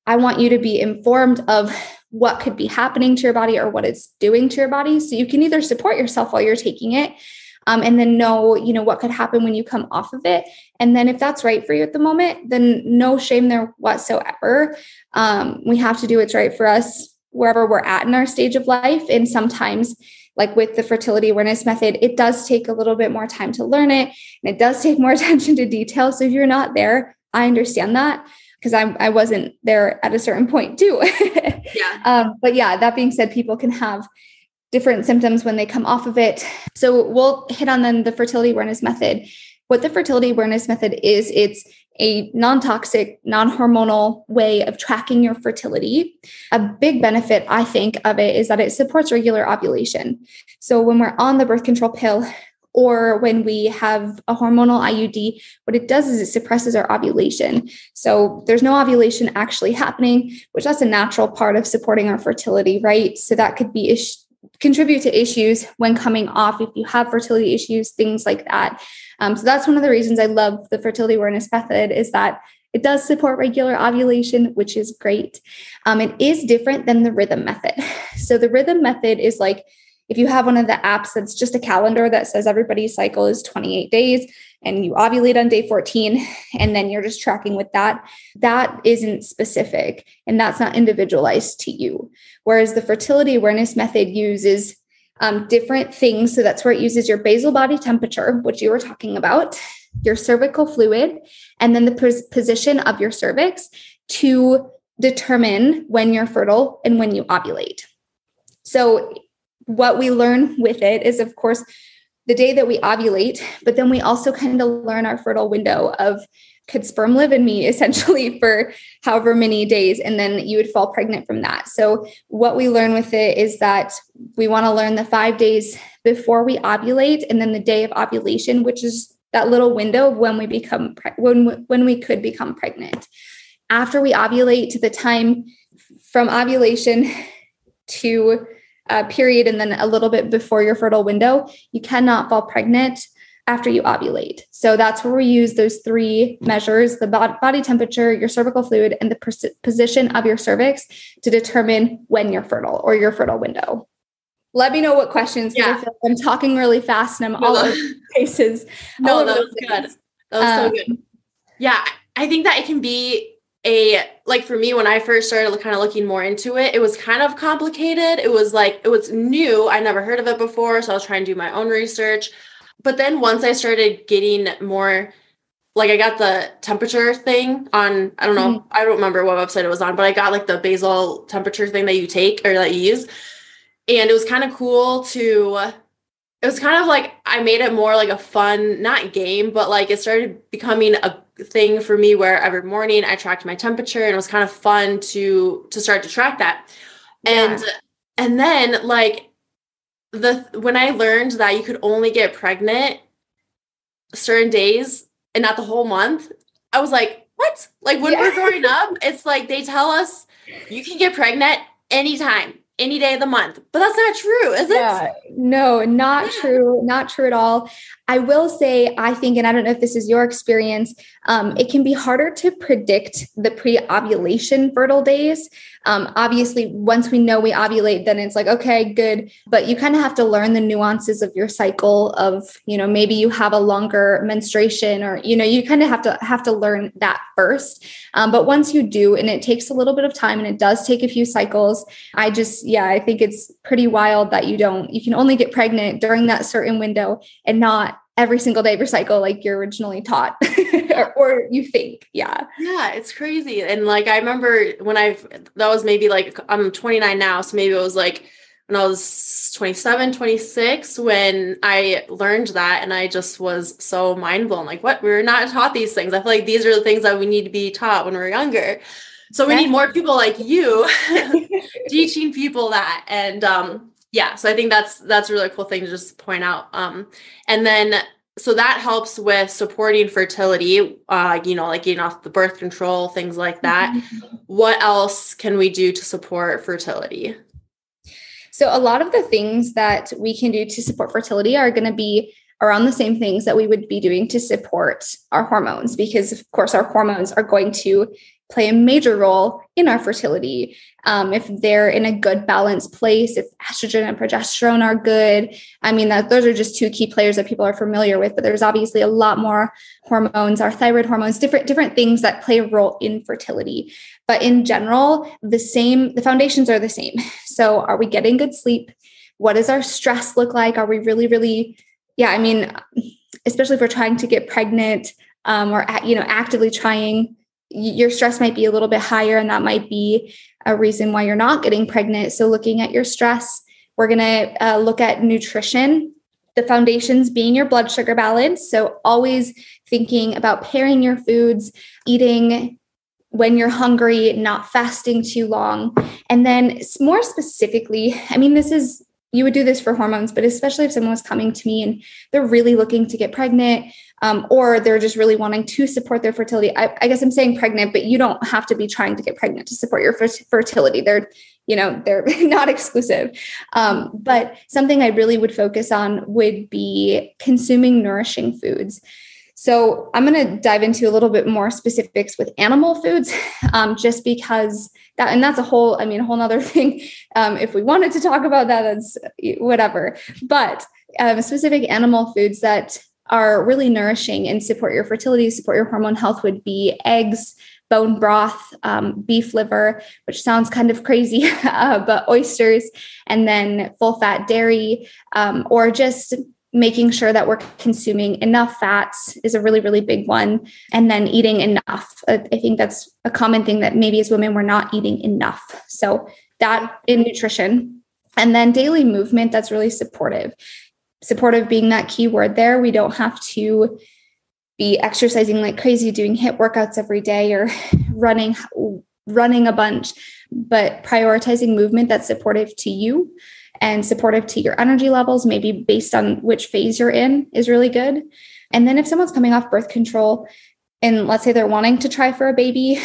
I want you to be informed of what could be happening to your body or what it's doing to your body. So you can either support yourself while you're taking it, and then know, what could happen when you come off of it. And then if that's right for you at the moment, then no shame there whatsoever. We have to do what's right for us wherever we're at in our stage of life. And sometimes, like with the fertility awareness method, it does take a little bit more time to learn it. And it does take more attention to detail. So if you're not there, I understand that because I wasn't there at a certain point too. But that being said, people can have different symptoms when they come off of it. So we'll hit on then the fertility awareness method. What the fertility awareness method is, it's a non-toxic, non-hormonal way of tracking your fertility. A big benefit, I think, of it is that it supports regular ovulation. So when we're on the birth control pill or when we have a hormonal IUD, what it does is it suppresses our ovulation. So there's no ovulation actually happening, which that's a natural part of supporting our fertility, right? So that could be contribute to issues when coming off if you have fertility issues, things like that. So that's one of the reasons I love the fertility awareness method is that it does support regular ovulation, which is great. It is different than the rhythm method. So the rhythm method is if you have one of the apps that's just a calendar that says everybody's cycle is 28 days and you ovulate on day 14, and then you're just tracking with that, that isn't specific and that's not individualized to you. Whereas the fertility awareness method uses different things. So that's where it uses your basal body temperature, which you were talking about, your cervical fluid, and then the position of your cervix to determine when you're fertile and when you ovulate. So what we learn with it is, of course, the day that we ovulate, but then we also kind of learn our fertile window of, could sperm live in me essentially for however many days, and then you would fall pregnant from that. So what we learn with it is that we want to learn the 5 days before we ovulate, and then the day of ovulation, which is that little window of when we become when we could become pregnant. After we ovulate, to the time from ovulation to period, and then a little bit before your fertile window, you cannot fall pregnant after you ovulate. So that's where we use those 3 measures, the body temperature, your cervical fluid, and the position of your cervix to determine when you're fertile or your fertile window. Let me know what questions, because I feel like I'm talking really fast and I'm all over the places. No, that was good. That was so good. Yeah, I think that it can be like for me, when I first started kind of looking more into it, it was kind of complicated. It was new. I never heard of it before. So I was trying to do my own research. But then once I started getting more, like I got the temperature thing on, I don't know, I don't remember what website it was on, but I got like the basal temperature thing that you take or that you use. And it was kind of cool it was kind of like, I made it more like a fun, not game, but like it started becoming a thing for me where every morning I tracked my temperature, and it was kind of fun to start to track that. Yeah. And then like when I learned that you could only get pregnant certain days and not the whole month, I was like, what? Like when we're growing up, it's like they tell us you can get pregnant anytime, any day of the month, but that's not true, is it? No, not true. Not true at all. I will say, I think, and I don't know if this is your experience, it can be harder to predict the pre-ovulation fertile days. Obviously, once we know we ovulate, then it's like, okay, good. But you kind of have to learn the nuances of your cycle of, maybe you have a longer menstruation, or, you kind of have to learn that first. But once you do, and it takes a little bit of time and it does take a few cycles, I think it's pretty wild that you can only get pregnant during that certain window and not every single day of your cycle like you're originally taught or you think. Yeah, it's crazy. And like I remember that was maybe like, I'm 29 now, so maybe it was like when I was 27, 26 when I learned that, and I just was so mind blown. Like, what? We're not taught these things. I feel like these are the things that we need to be taught when we're younger. So we need more people like you teaching people that. And so I think that's a really cool thing to just point out. And then, so that helps with supporting fertility, like getting off the birth control, things like that. Mm-hmm. What else can we do to support fertility? So a lot of the things that we can do to support fertility are going to be around the same things that we would be doing to support our hormones, because of course our hormones are going to play a major role in our fertility. If they're in a good balanced place, if estrogen and progesterone are good, those are just 2 key players that people are familiar with, but there's obviously a lot more hormones, our thyroid hormones, different things that play a role in fertility. But in general, the foundations are the same. So are we getting good sleep? What does our stress look like? Are we really, really, especially if we're trying to get pregnant, or actively trying, your stress might be a little bit higher, and that might be a reason why you're not getting pregnant. So looking at your stress, we're going to look at nutrition, the foundations being your blood sugar balance. So always thinking about pairing your foods, eating when you're hungry, not fasting too long. And then more specifically, you would do this for hormones, but especially if someone was coming to me and they're really looking to get pregnant, or they're just really wanting to support their fertility. I guess I'm saying pregnant, but you don't have to be trying to get pregnant to support your fertility. They're not exclusive. But something I really would focus on would be consuming nourishing foods. So I'm going to dive into a little bit more specifics with animal foods, just because that's a whole nother thing. If we wanted to talk about that, that's whatever. But specific animal foods that are really nourishing and support your fertility, support your hormone health would be eggs, bone broth, beef liver, which sounds kind of crazy, but oysters, and then full fat dairy, or just making sure that we're consuming enough fats is a really, really big one. And then eating enough. I think that's a common thing that maybe as women, we're not eating enough. So that in nutrition. And then daily movement, that's really supportive. Supportive being that key word there. We don't have to be exercising like crazy, doing HIIT workouts every day or running a bunch, but prioritizing movement that's supportive to you and supportive to your energy levels, maybe based on which phase you're in, is really good. And then if someone's coming off birth control and let's say they're wanting to try for a baby,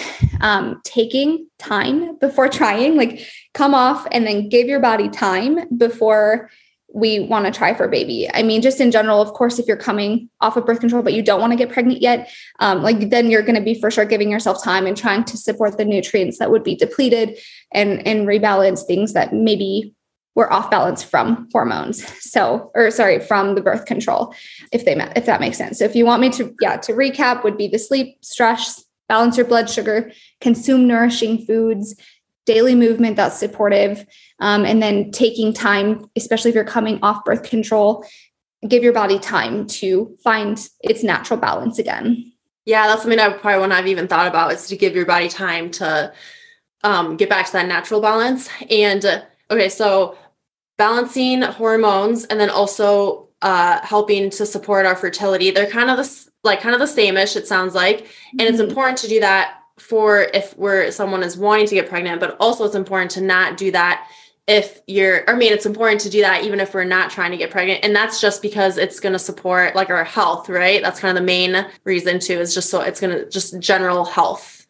taking time before trying, like come off and then give your body time before we want to try for a baby. I mean, just in general, of course, if you're coming off of birth control, but you don't want to get pregnant yet, then you're going to be for sure giving yourself time and trying to support the nutrients that would be depleted and rebalance things that maybe were off balance from hormones. From the birth control, if that makes sense. So if you want me to recap, would be the sleep, stress, balance your blood sugar, consume nourishing foods, daily movement that's supportive, and then taking time, especially if you're coming off birth control, give your body time to find its natural balance again. Yeah, that's something I probably wouldn't have even thought about, is to give your body time to get back to that natural balance. And okay, so balancing hormones and then also helping to support our fertility, they're kind of the same-ish, it sounds like. And it's important to do that for if someone is wanting to get pregnant, but also it's important to not do that it's important to do that even if we're not trying to get pregnant. And that's just because it's going to support like our health, right? That's kind of the main reason too, is just so it's going to just general health.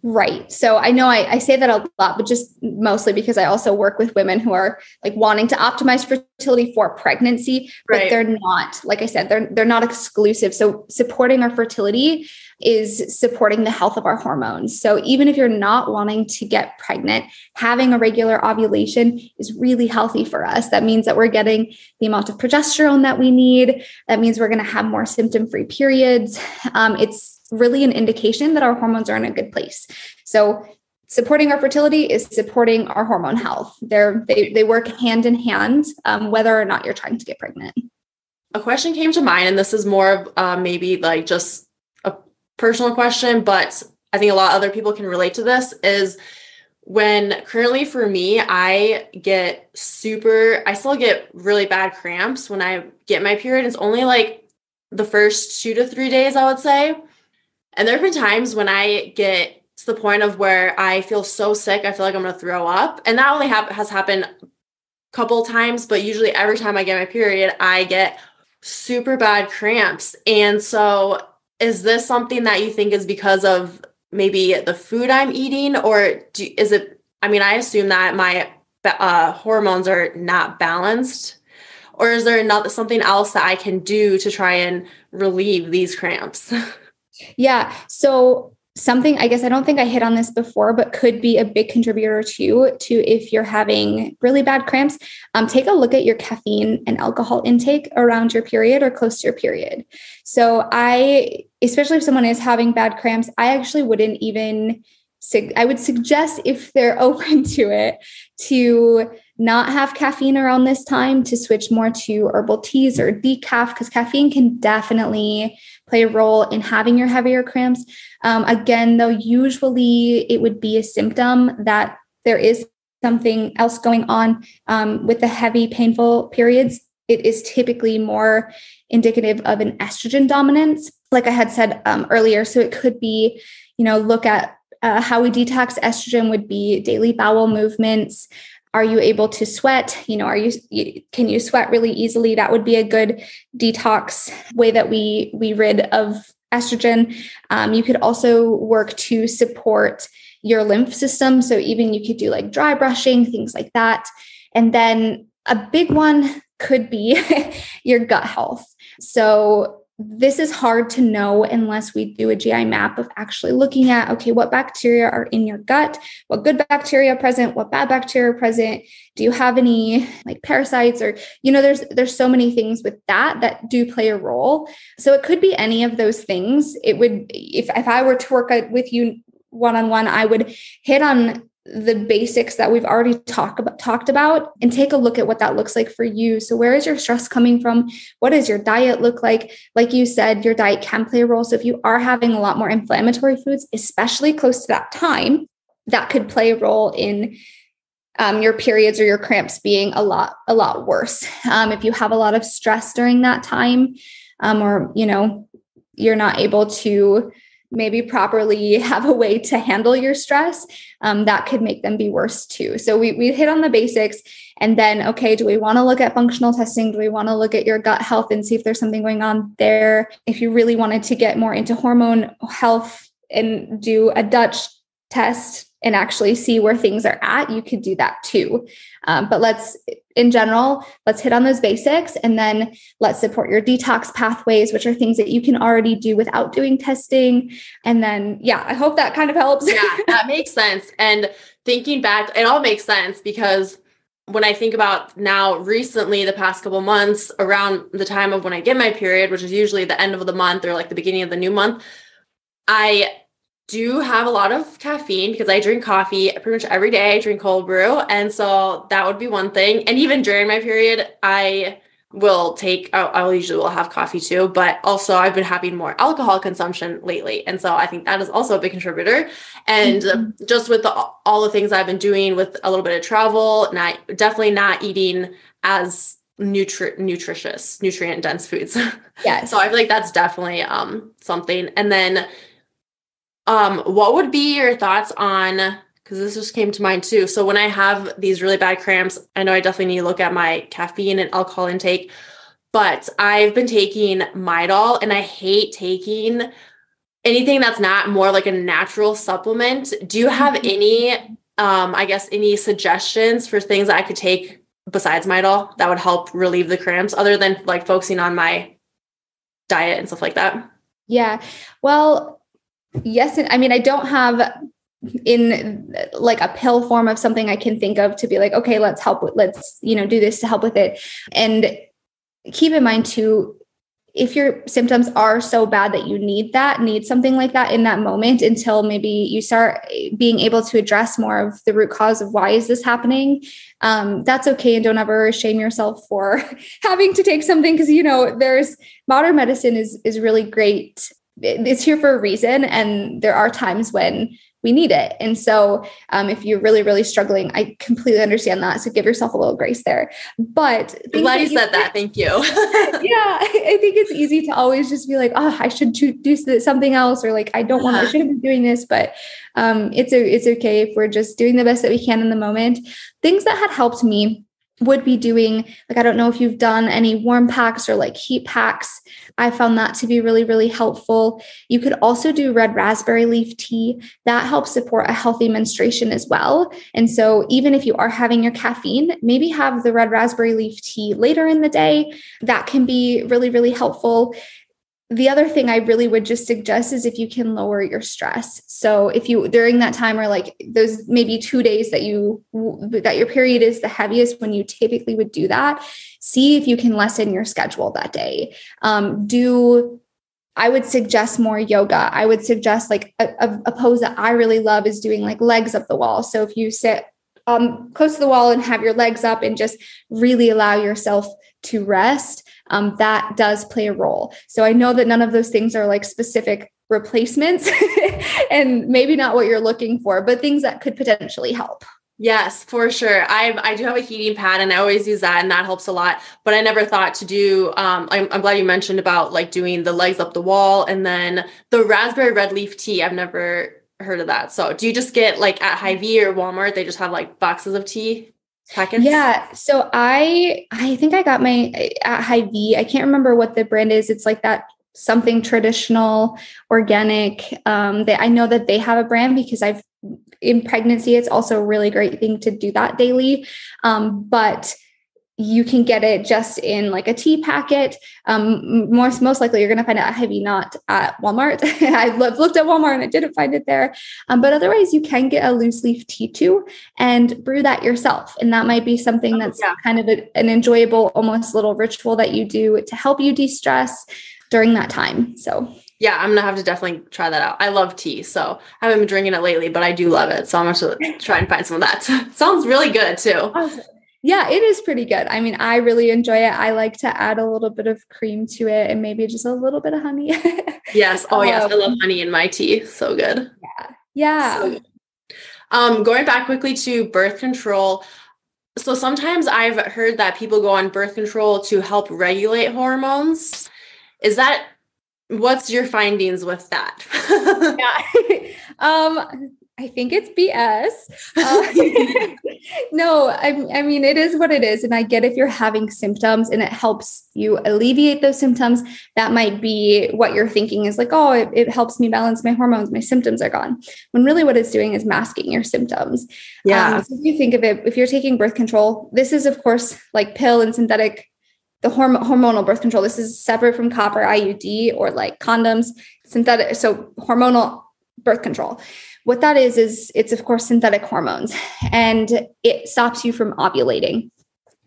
Right. So I know I say that a lot, but just mostly because I also work with women who are like wanting to optimize fertility for pregnancy, but right. They're not, like I said, they're not exclusive. So supporting our fertility is supporting the health of our hormones. So even if you're not wanting to get pregnant, having a regular ovulation is really healthy for us. That means that we're getting the amount of progesterone that we need. That means we're going to have more symptom-free periods. It's really an indication that our hormones are in a good place. So supporting our fertility is supporting our hormone health. They work hand in hand, whether or not you're trying to get pregnant. A question came to mind, and this is more of maybe like just a personal question, but I think a lot of other people can relate to this, is when currently for me, I still get really bad cramps when I get my period. It's only like the first 2 to 3 days, I would say. And there have been times when I get to the point of where I feel so sick, I feel like I'm going to throw up. And that only has happened a couple times, but usually every time I get my period, I get super bad cramps. And so is this something that you think is because of maybe the food I'm eating, or I assume that my hormones are not balanced, or is there something else that I can do to try and relieve these cramps? Yeah. So something, I guess, I don't think I hit on this before, but could be a big contributor to if you're having really bad cramps, take a look at your caffeine and alcohol intake around your period or close to your period. So especially if someone is having bad cramps, I actually I would suggest, if they're open to it, to not have caffeine around this time, to switch more to herbal teas or decaf, because caffeine can definitely play a role in having your heavier cramps. Again, though, usually it would be a symptom that there is something else going on with the heavy, painful periods. It is typically more indicative of an estrogen dominance, like I had said earlier. So it could be, look at how we detox estrogen would be daily bowel movements. Are you able to sweat? Can you sweat really easily? That would be a good detox way that we rid of estrogen. You could also work to support your lymph system. So even you could do like dry brushing, things like that. And then a big one could be your gut health. So this is hard to know unless we do a GI map of actually looking at, okay, what bacteria are in your gut, what good bacteria are present, what bad bacteria are present. Do you have any like parasites or, there's so many things with that do play a role. So it could be any of those things. It would, if I were to work with you one-on-one, I would hit on the basics that we've already talked about and take a look at what that looks like for you. So where is your stress coming from? What does your diet look like? Like you said, your diet can play a role. So if you are having a lot more inflammatory foods, especially close to that time, that could play a role in your periods or your cramps being a lot worse. If you have a lot of stress during that time, or, you're not able to maybe properly have a way to handle your stress, that could make them be worse too. So we hit on the basics, and then, okay, do we want to look at functional testing? Do we want to look at your gut health and see if there's something going on there? If you really wanted to get more into hormone health and do a Dutch test and actually see where things are at, you could do that too. But let's hit on those basics, and then let's support your detox pathways, which are things that you can already do without doing testing. And then, I hope that kind of helps. Yeah, that makes sense. And thinking back, it all makes sense, because when I think about now recently, the past couple months, around the time of when I get my period, which is usually the end of the month or like the beginning of the new month, I do have a lot of caffeine because I drink coffee pretty much every day. I drink cold brew. And so that would be one thing. And even during my period, I usually will have coffee too, but also I've been having more alcohol consumption lately. And so I think that is also a big contributor. And just with all the things I've been doing with a little bit of travel, definitely not eating as nutritious, nutrient dense foods. Yes. So I feel like that's definitely something. And then what would be your thoughts on, because this just came to mind too. So when I have these really bad cramps, I know I definitely need to look at my caffeine and alcohol intake, but I've been taking Midol, and I hate taking anything that's not more like a natural supplement. Do you have any, any suggestions for things that I could take besides Midol that would help relieve the cramps, other than like focusing on my diet and stuff like that? Yeah. Well, yes. And I mean, I don't have in like a pill form of something I can think of to be like, okay, let's do this to help with it. And keep in mind too, if your symptoms are so bad that you need something like that in that moment, until maybe you start being able to address more of the root cause of why is this happening, that's okay. And don't ever shame yourself for having to take something, because, there's modern medicine is really great. It's here for a reason. And there are times when we need it. And so if you're really, really struggling, I completely understand that. So give yourself a little grace there. But I'm glad you said that. Thank you. Yeah. I think it's easy to always just be like, I should do something else. Or like, I shouldn't be doing this, but it's okay if we're just doing the best that we can in the moment. Things that had helped me would be doing, like, I don't know if you've done any warm packs or like heat packs. I found that to be really, really helpful. You could also do red raspberry leaf tea. That helps support a healthy menstruation as well. And so even if you are having your caffeine, maybe have the red raspberry leaf tea later in the day. That can be really, really helpful. The other thing I really would just suggest is if you can lower your stress. So if you, during that time, or like those maybe 2 days that your period is the heaviest, when you typically would do that, see if you can lessen your schedule that day. I would suggest more yoga. I would suggest like a pose that I really love is doing like legs up the wall. So if you sit close to the wall and have your legs up and just really allow yourself to rest, that does play a role. So I know that none of those things are like specific replacements and maybe not what you're looking for, but things that could potentially help. Yes, for sure. I do have a heating pad, and I always use that, and that helps a lot. But I never thought to do, I'm glad you mentioned about like doing the legs up the wall, and then the raspberry red leaf tea. I've never heard of that. So do you just get like at Hy-Vee or Walmart, they just have like boxes of tea packets? Yeah. So I think I got my at Hy-Vee. I can't remember what the brand is. It's like that something traditional, organic. I know that they have a brand because in pregnancy, it's also a really great thing to do that daily. But you can get it just in like a tea packet. Most likely you're going to find it at Heavy Knot at Walmart. I've looked at Walmart and I didn't find it there. But otherwise you can get a loose leaf tea too and brew that yourself. And that might be something that's kind of an enjoyable, almost little ritual that you do to help you de-stress during that time. So yeah, I'm going to have to definitely try that out. I love tea, so I haven't been drinking it lately, but I do love it. So I'm going to try and find some of that. Sounds really good too. Awesome. Yeah, it is pretty good. I mean, I really enjoy it. I like to add a little bit of cream to it and maybe just a little bit of honey. Yes. Oh, yes. I love honey in my tea. So good. Yeah. So good. Going back quickly to birth control. So sometimes I've heard that people go on birth control to help regulate hormones. What's your findings with that? I think it's BS. No, I mean, it is what it is. And I get if you're having symptoms and it helps you alleviate those symptoms, that might be what you're thinking is like, oh, it helps me balance my hormones. My symptoms are gone. When really what it's doing is masking your symptoms. Yeah. So if you think of it, if you're taking birth control, this is of course like pill and synthetic, the hormonal birth control. This is separate from copper IUD or like condoms, synthetic. So hormonal birth control. What that is it's of course synthetic hormones and it stops you from ovulating.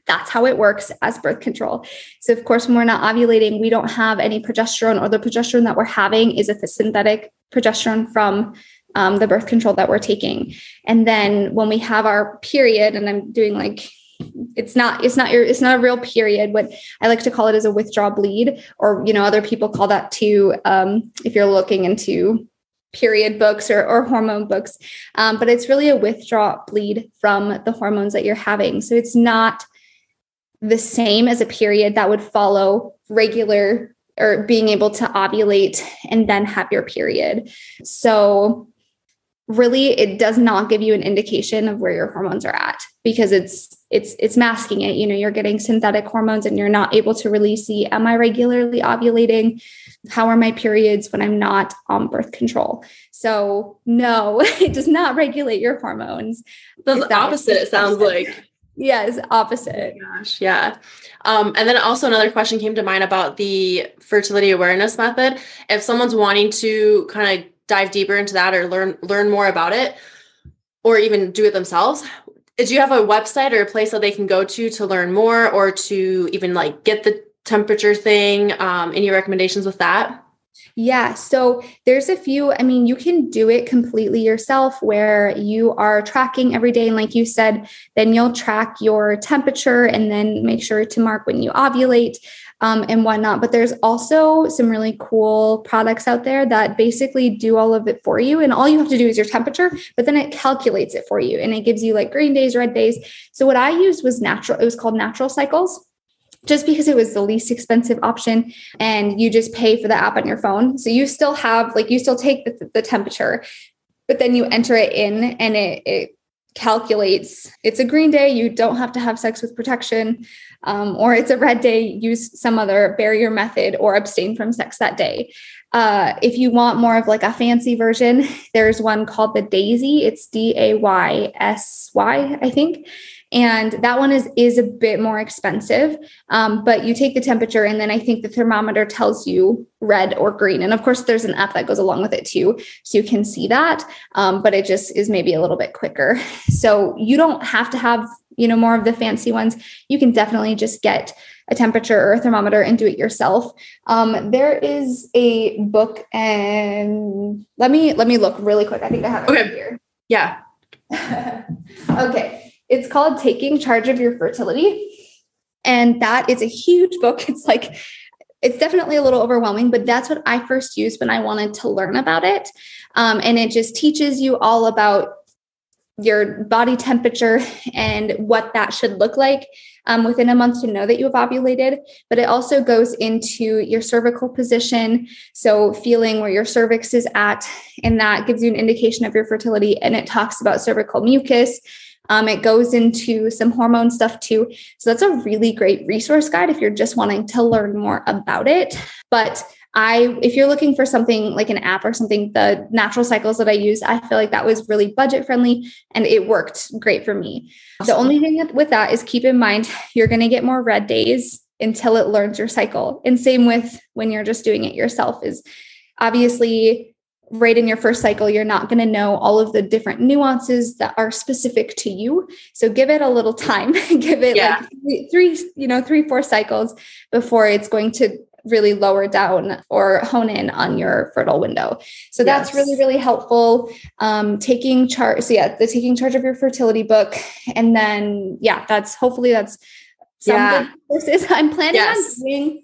That's how it works as birth control. So of course, when we're not ovulating, we don't have any progesterone, or the progesterone that we're having is a synthetic progesterone from the birth control that we're taking. And then when we have our period, and I'm doing like, it's not a real period. What I like to call it is a withdrawal bleed, or, other people call that too. If you're looking into period books or hormone books, but it's really a withdrawal bleed from the hormones that you're having. So it's not the same as a period that would follow regular or being able to ovulate and then have your period. So really, it does not give you an indication of where your hormones are at, because it's masking it. You're getting synthetic hormones and you're not able to really see, am I regularly ovulating? How are my periods when I'm not on birth control? So no, it does not regulate your hormones. That's the opposite, it sounds like. Yes, opposite. Oh my gosh, yeah. And then also another question came to mind about the fertility awareness method. If someone's wanting to kind of dive deeper into that or learn more about it, or even do it themselves, do you have a website or a place that they can go to learn more, or to even like get the temperature thing? Any recommendations with that? Yeah. So there's a few, you can do it completely yourself where you are tracking every day. And like you said, then you'll track your temperature and then make sure to mark when you ovulate and whatnot. But there's also some really cool products out there that basically do all of it for you. And all you have to do is your temperature, but then it calculates it for you. And it gives you like green days, red days. So what I used was natural. It was called Natural Cycles, just because it was the least expensive option, and you just pay for the app on your phone. So you still have, you still take the temperature, but then you enter it in and it calculates. It's a green day, you don't have to have sex with protection, or it's a red day, use some other barrier method or abstain from sex that day. If you want more of like a fancy version, there's one called the Daisy. It's DAYSY, I think. And that one is a bit more expensive, but you take the temperature and then I think the thermometer tells you red or green. And of course, there's an app that goes along with it too, so you can see that, but it just is maybe a little bit quicker. So you don't have to have, more of the fancy ones. You can definitely just get a temperature or a thermometer and do it yourself. There is a book, and let me look really quick. I think I have it right here. Yeah. Okay. It's called Taking Charge of Your Fertility. And that is a huge book. It's definitely a little overwhelming, but that's what I first used when I wanted to learn about it. And it just teaches you all about your body temperature and what that should look like within a month to know that you have ovulated. But it also goes into your cervical position. So feeling where your cervix is at, and that gives you an indication of your fertility. And it talks about cervical mucus. It goes into some hormone stuff too. So that's a really great resource guide if you're just wanting to learn more about it. But if you're looking for something like an app or something, the natural cycles that I use, I feel like that was really budget friendly and it worked great for me. Awesome. The only thing with that is keep in mind, you're going to get more red days until it learns your cycle. And same with when you're just doing it yourself, is obviously right in your first cycle, you're not going to know all of the different nuances that are specific to you. So give it a little time, give it like three, 4 cycles before it's going to really lower down or hone in on your fertile window. So that's really, really helpful. Taking charge. So the taking charge of your fertility book. And then, that's some good courses I'm planning on doing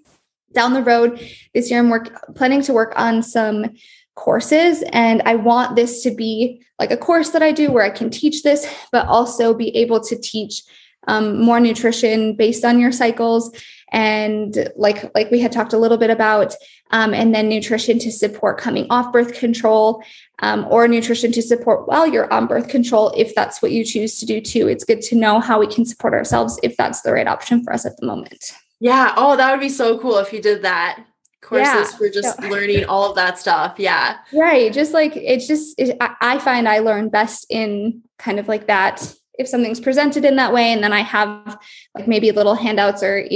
down the road this year. I'm planning to work on some courses, and I want this to be like a course that I do where I can teach this, but also be able to teach more nutrition based on your cycles. And like we had talked a little bit about, and then nutrition to support coming off birth control, or nutrition to support while you're on birth control, if that's what you choose to do too. It's good to know how we can support ourselves if that's the right option for us at the moment. Yeah. Oh, that would be so cool if you did that. Courses for just learning all of that stuff. Yeah. Right. Just like, I find I learn best in kind of like that. If something's presented in that way, and then I have like maybe little handouts or,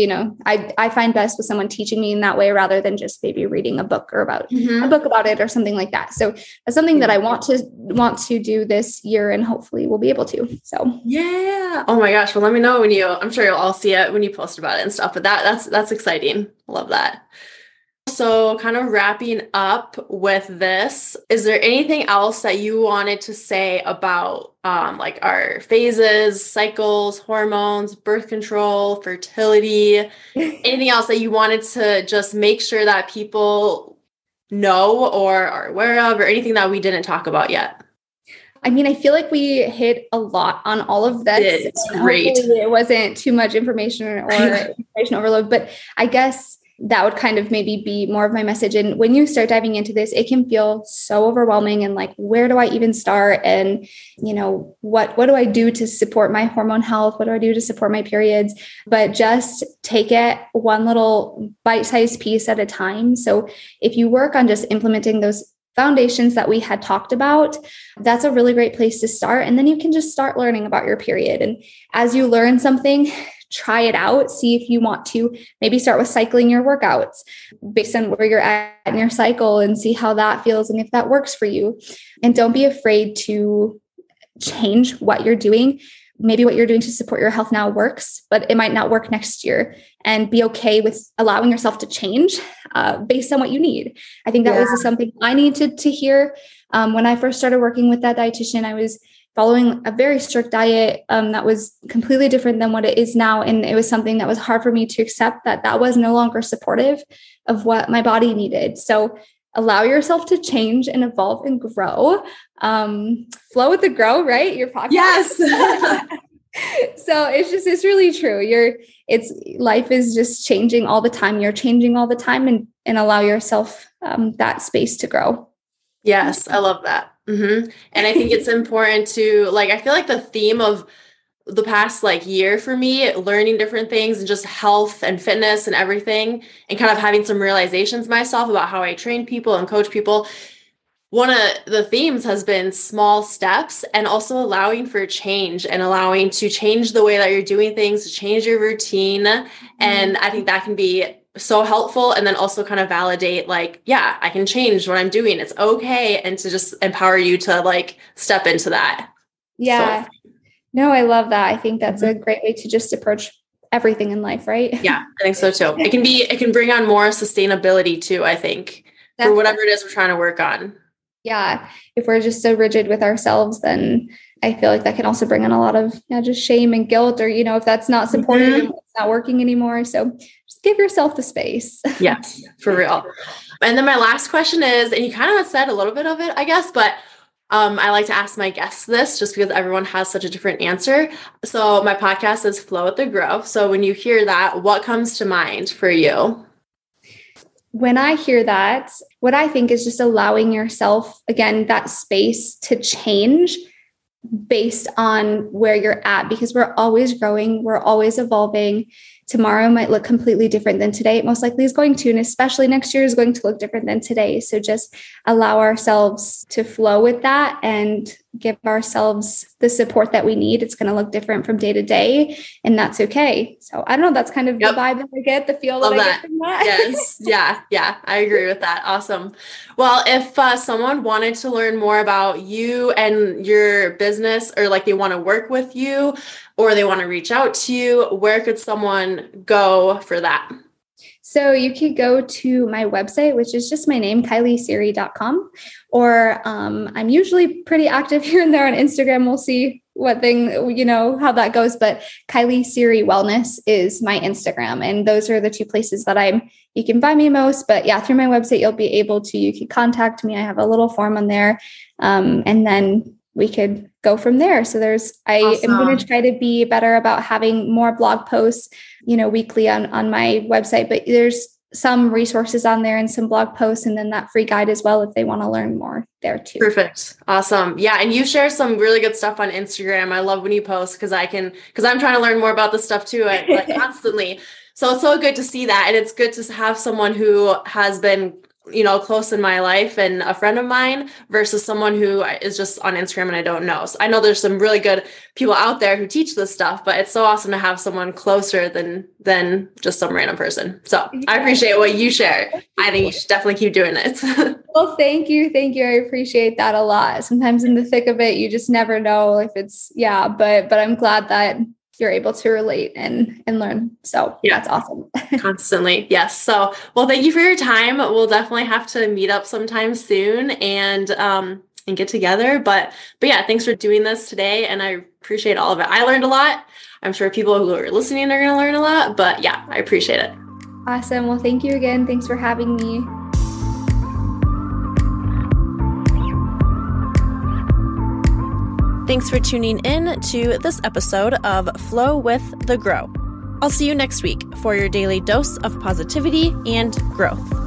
I find best with someone teaching me in that way rather than just maybe reading a book or about a book about it or something like that. So that's something that I want to do this year, and hopefully we'll be able to. So, yeah. Oh my gosh. Well, let me know I'm sure you'll all see it when you post about it and stuff, but that's exciting. Love that. So kind of wrapping up with this, is there anything else that you wanted to say about like our phases, cycles, hormones, birth control, fertility, anything else that you wanted to just make sure that people know or are aware of, or anything that we didn't talk about yet? I mean, I feel like we hit a lot on all of this. It's great. It wasn't too much information or information overload, but I guess that would kind of maybe be more of my message. And when you start diving into this, it can feel so overwhelming, and like, where do I even start? And, what do I do to support my hormone health? What do I do to support my periods? But just take it one little bite-sized piece at a time. So if you work on just implementing those foundations that we had talked about, that's a really great place to start. And then you can just start learning about your period. And as you learn something, try it out. See if you want to maybe start with cycling your workouts based on where you're at in your cycle, and see how that feels and if that works for you. And don't be afraid to change what you're doing. Maybe what you're doing to support your health now works, but it might not work next year, and be okay with allowing yourself to change based on what you need. I think that was something I needed to hear. When I first started working with that dietitian, I was following a very strict diet that was completely different than what it is now. And it was something that was hard for me to accept, that was no longer supportive of what my body needed. So allow yourself to change and evolve and grow. Flow with the grow, right? Your podcast. Yes. So it's really true. Life is just changing all the time. You're changing all the time, and allow yourself that space to grow. Yes. I love that. Mm-hmm. And I think it's important to I feel like the theme of the past year for me, learning different things and just health and fitness and everything, and kind of having some realizations myself about how I train people and coach people. One of the themes has been small steps, and also allowing for change, and allowing to change the way that you're doing things, to change your routine. Mm-hmm. And I think that can be so helpful. And then also kind of validate I can change what I'm doing. It's okay. And to just empower you to step into that. Yeah. So. No, I love that. I think that's a great way to just approach everything in life, right? Yeah, I think so too. It can bring on more sustainability too, I think, for whatever it is we're trying to work on. Yeah. If we're just so rigid with ourselves, then I feel like that can also bring on a lot of just shame and guilt, or, if that's not supported and it's not working anymore. So just give yourself the space. Yes, for real. And then my last question is, and you kind of said a little bit of it, I guess, but I like to ask my guests this just because everyone has such a different answer. So my podcast is Flow with the Grow. So when you hear that, what comes to mind for you? When I hear that, what I think is just allowing yourself, again, that space to change based on where you're at, because we're always growing, we're always evolving. tomorrow might look completely different than today. It most likely is going to, and especially next year is going to look different than today. So just allow ourselves to flow with that and give ourselves the support that we need. It's going to look different from day to day, and that's okay. So I don't know, that's kind of the vibe that I get, the feel that I get from that. Yes. Yeah. I agree with that. Awesome. Well, if someone wanted to learn more about you and your business, or like they want to work with you, or they want to reach out to you, where could someone go for that? So you could go to my website, which is just my name, KylieSerie.com, or I'm usually pretty active here and there on Instagram. We'll see what thing, how that goes, but Kylie Serie Wellness is my Instagram. And those are the two places that you can find me most. But yeah, through my website, you can contact me. I have a little form on there. And then we could go from there. So I am going to try to be better about having more blog posts, weekly on my website, but there's some resources on there and some blog posts, and then that free guide as well, if they want to learn more there too. Perfect. Awesome. Yeah. And you share some really good stuff on Instagram. I love when you post because I'm trying to learn more about this stuff too, like constantly. So it's so good to see that. And it's good to have someone who has been close in my life and a friend of mine versus someone who is just on Instagram and I don't know. So I know there's some really good people out there who teach this stuff, but it's so awesome to have someone closer than just some random person. So I appreciate what you share. I think you should definitely keep doing it. Well, thank you. I appreciate that a lot. Sometimes in the thick of it, you just never know if it's, but I'm glad that you're able to relate and learn. So that's awesome. Constantly. Yes. So, well, thank you for your time. We'll definitely have to meet up sometime soon and get together. But yeah, thanks for doing this today. And I appreciate all of it. I learned a lot. I'm sure people who are listening are going to learn a lot, but yeah, I appreciate it. Awesome. Well, thank you again. Thanks for having me. Thanks for tuning in to this episode of Flow with the Grow. I'll see you next week for your daily dose of positivity and growth.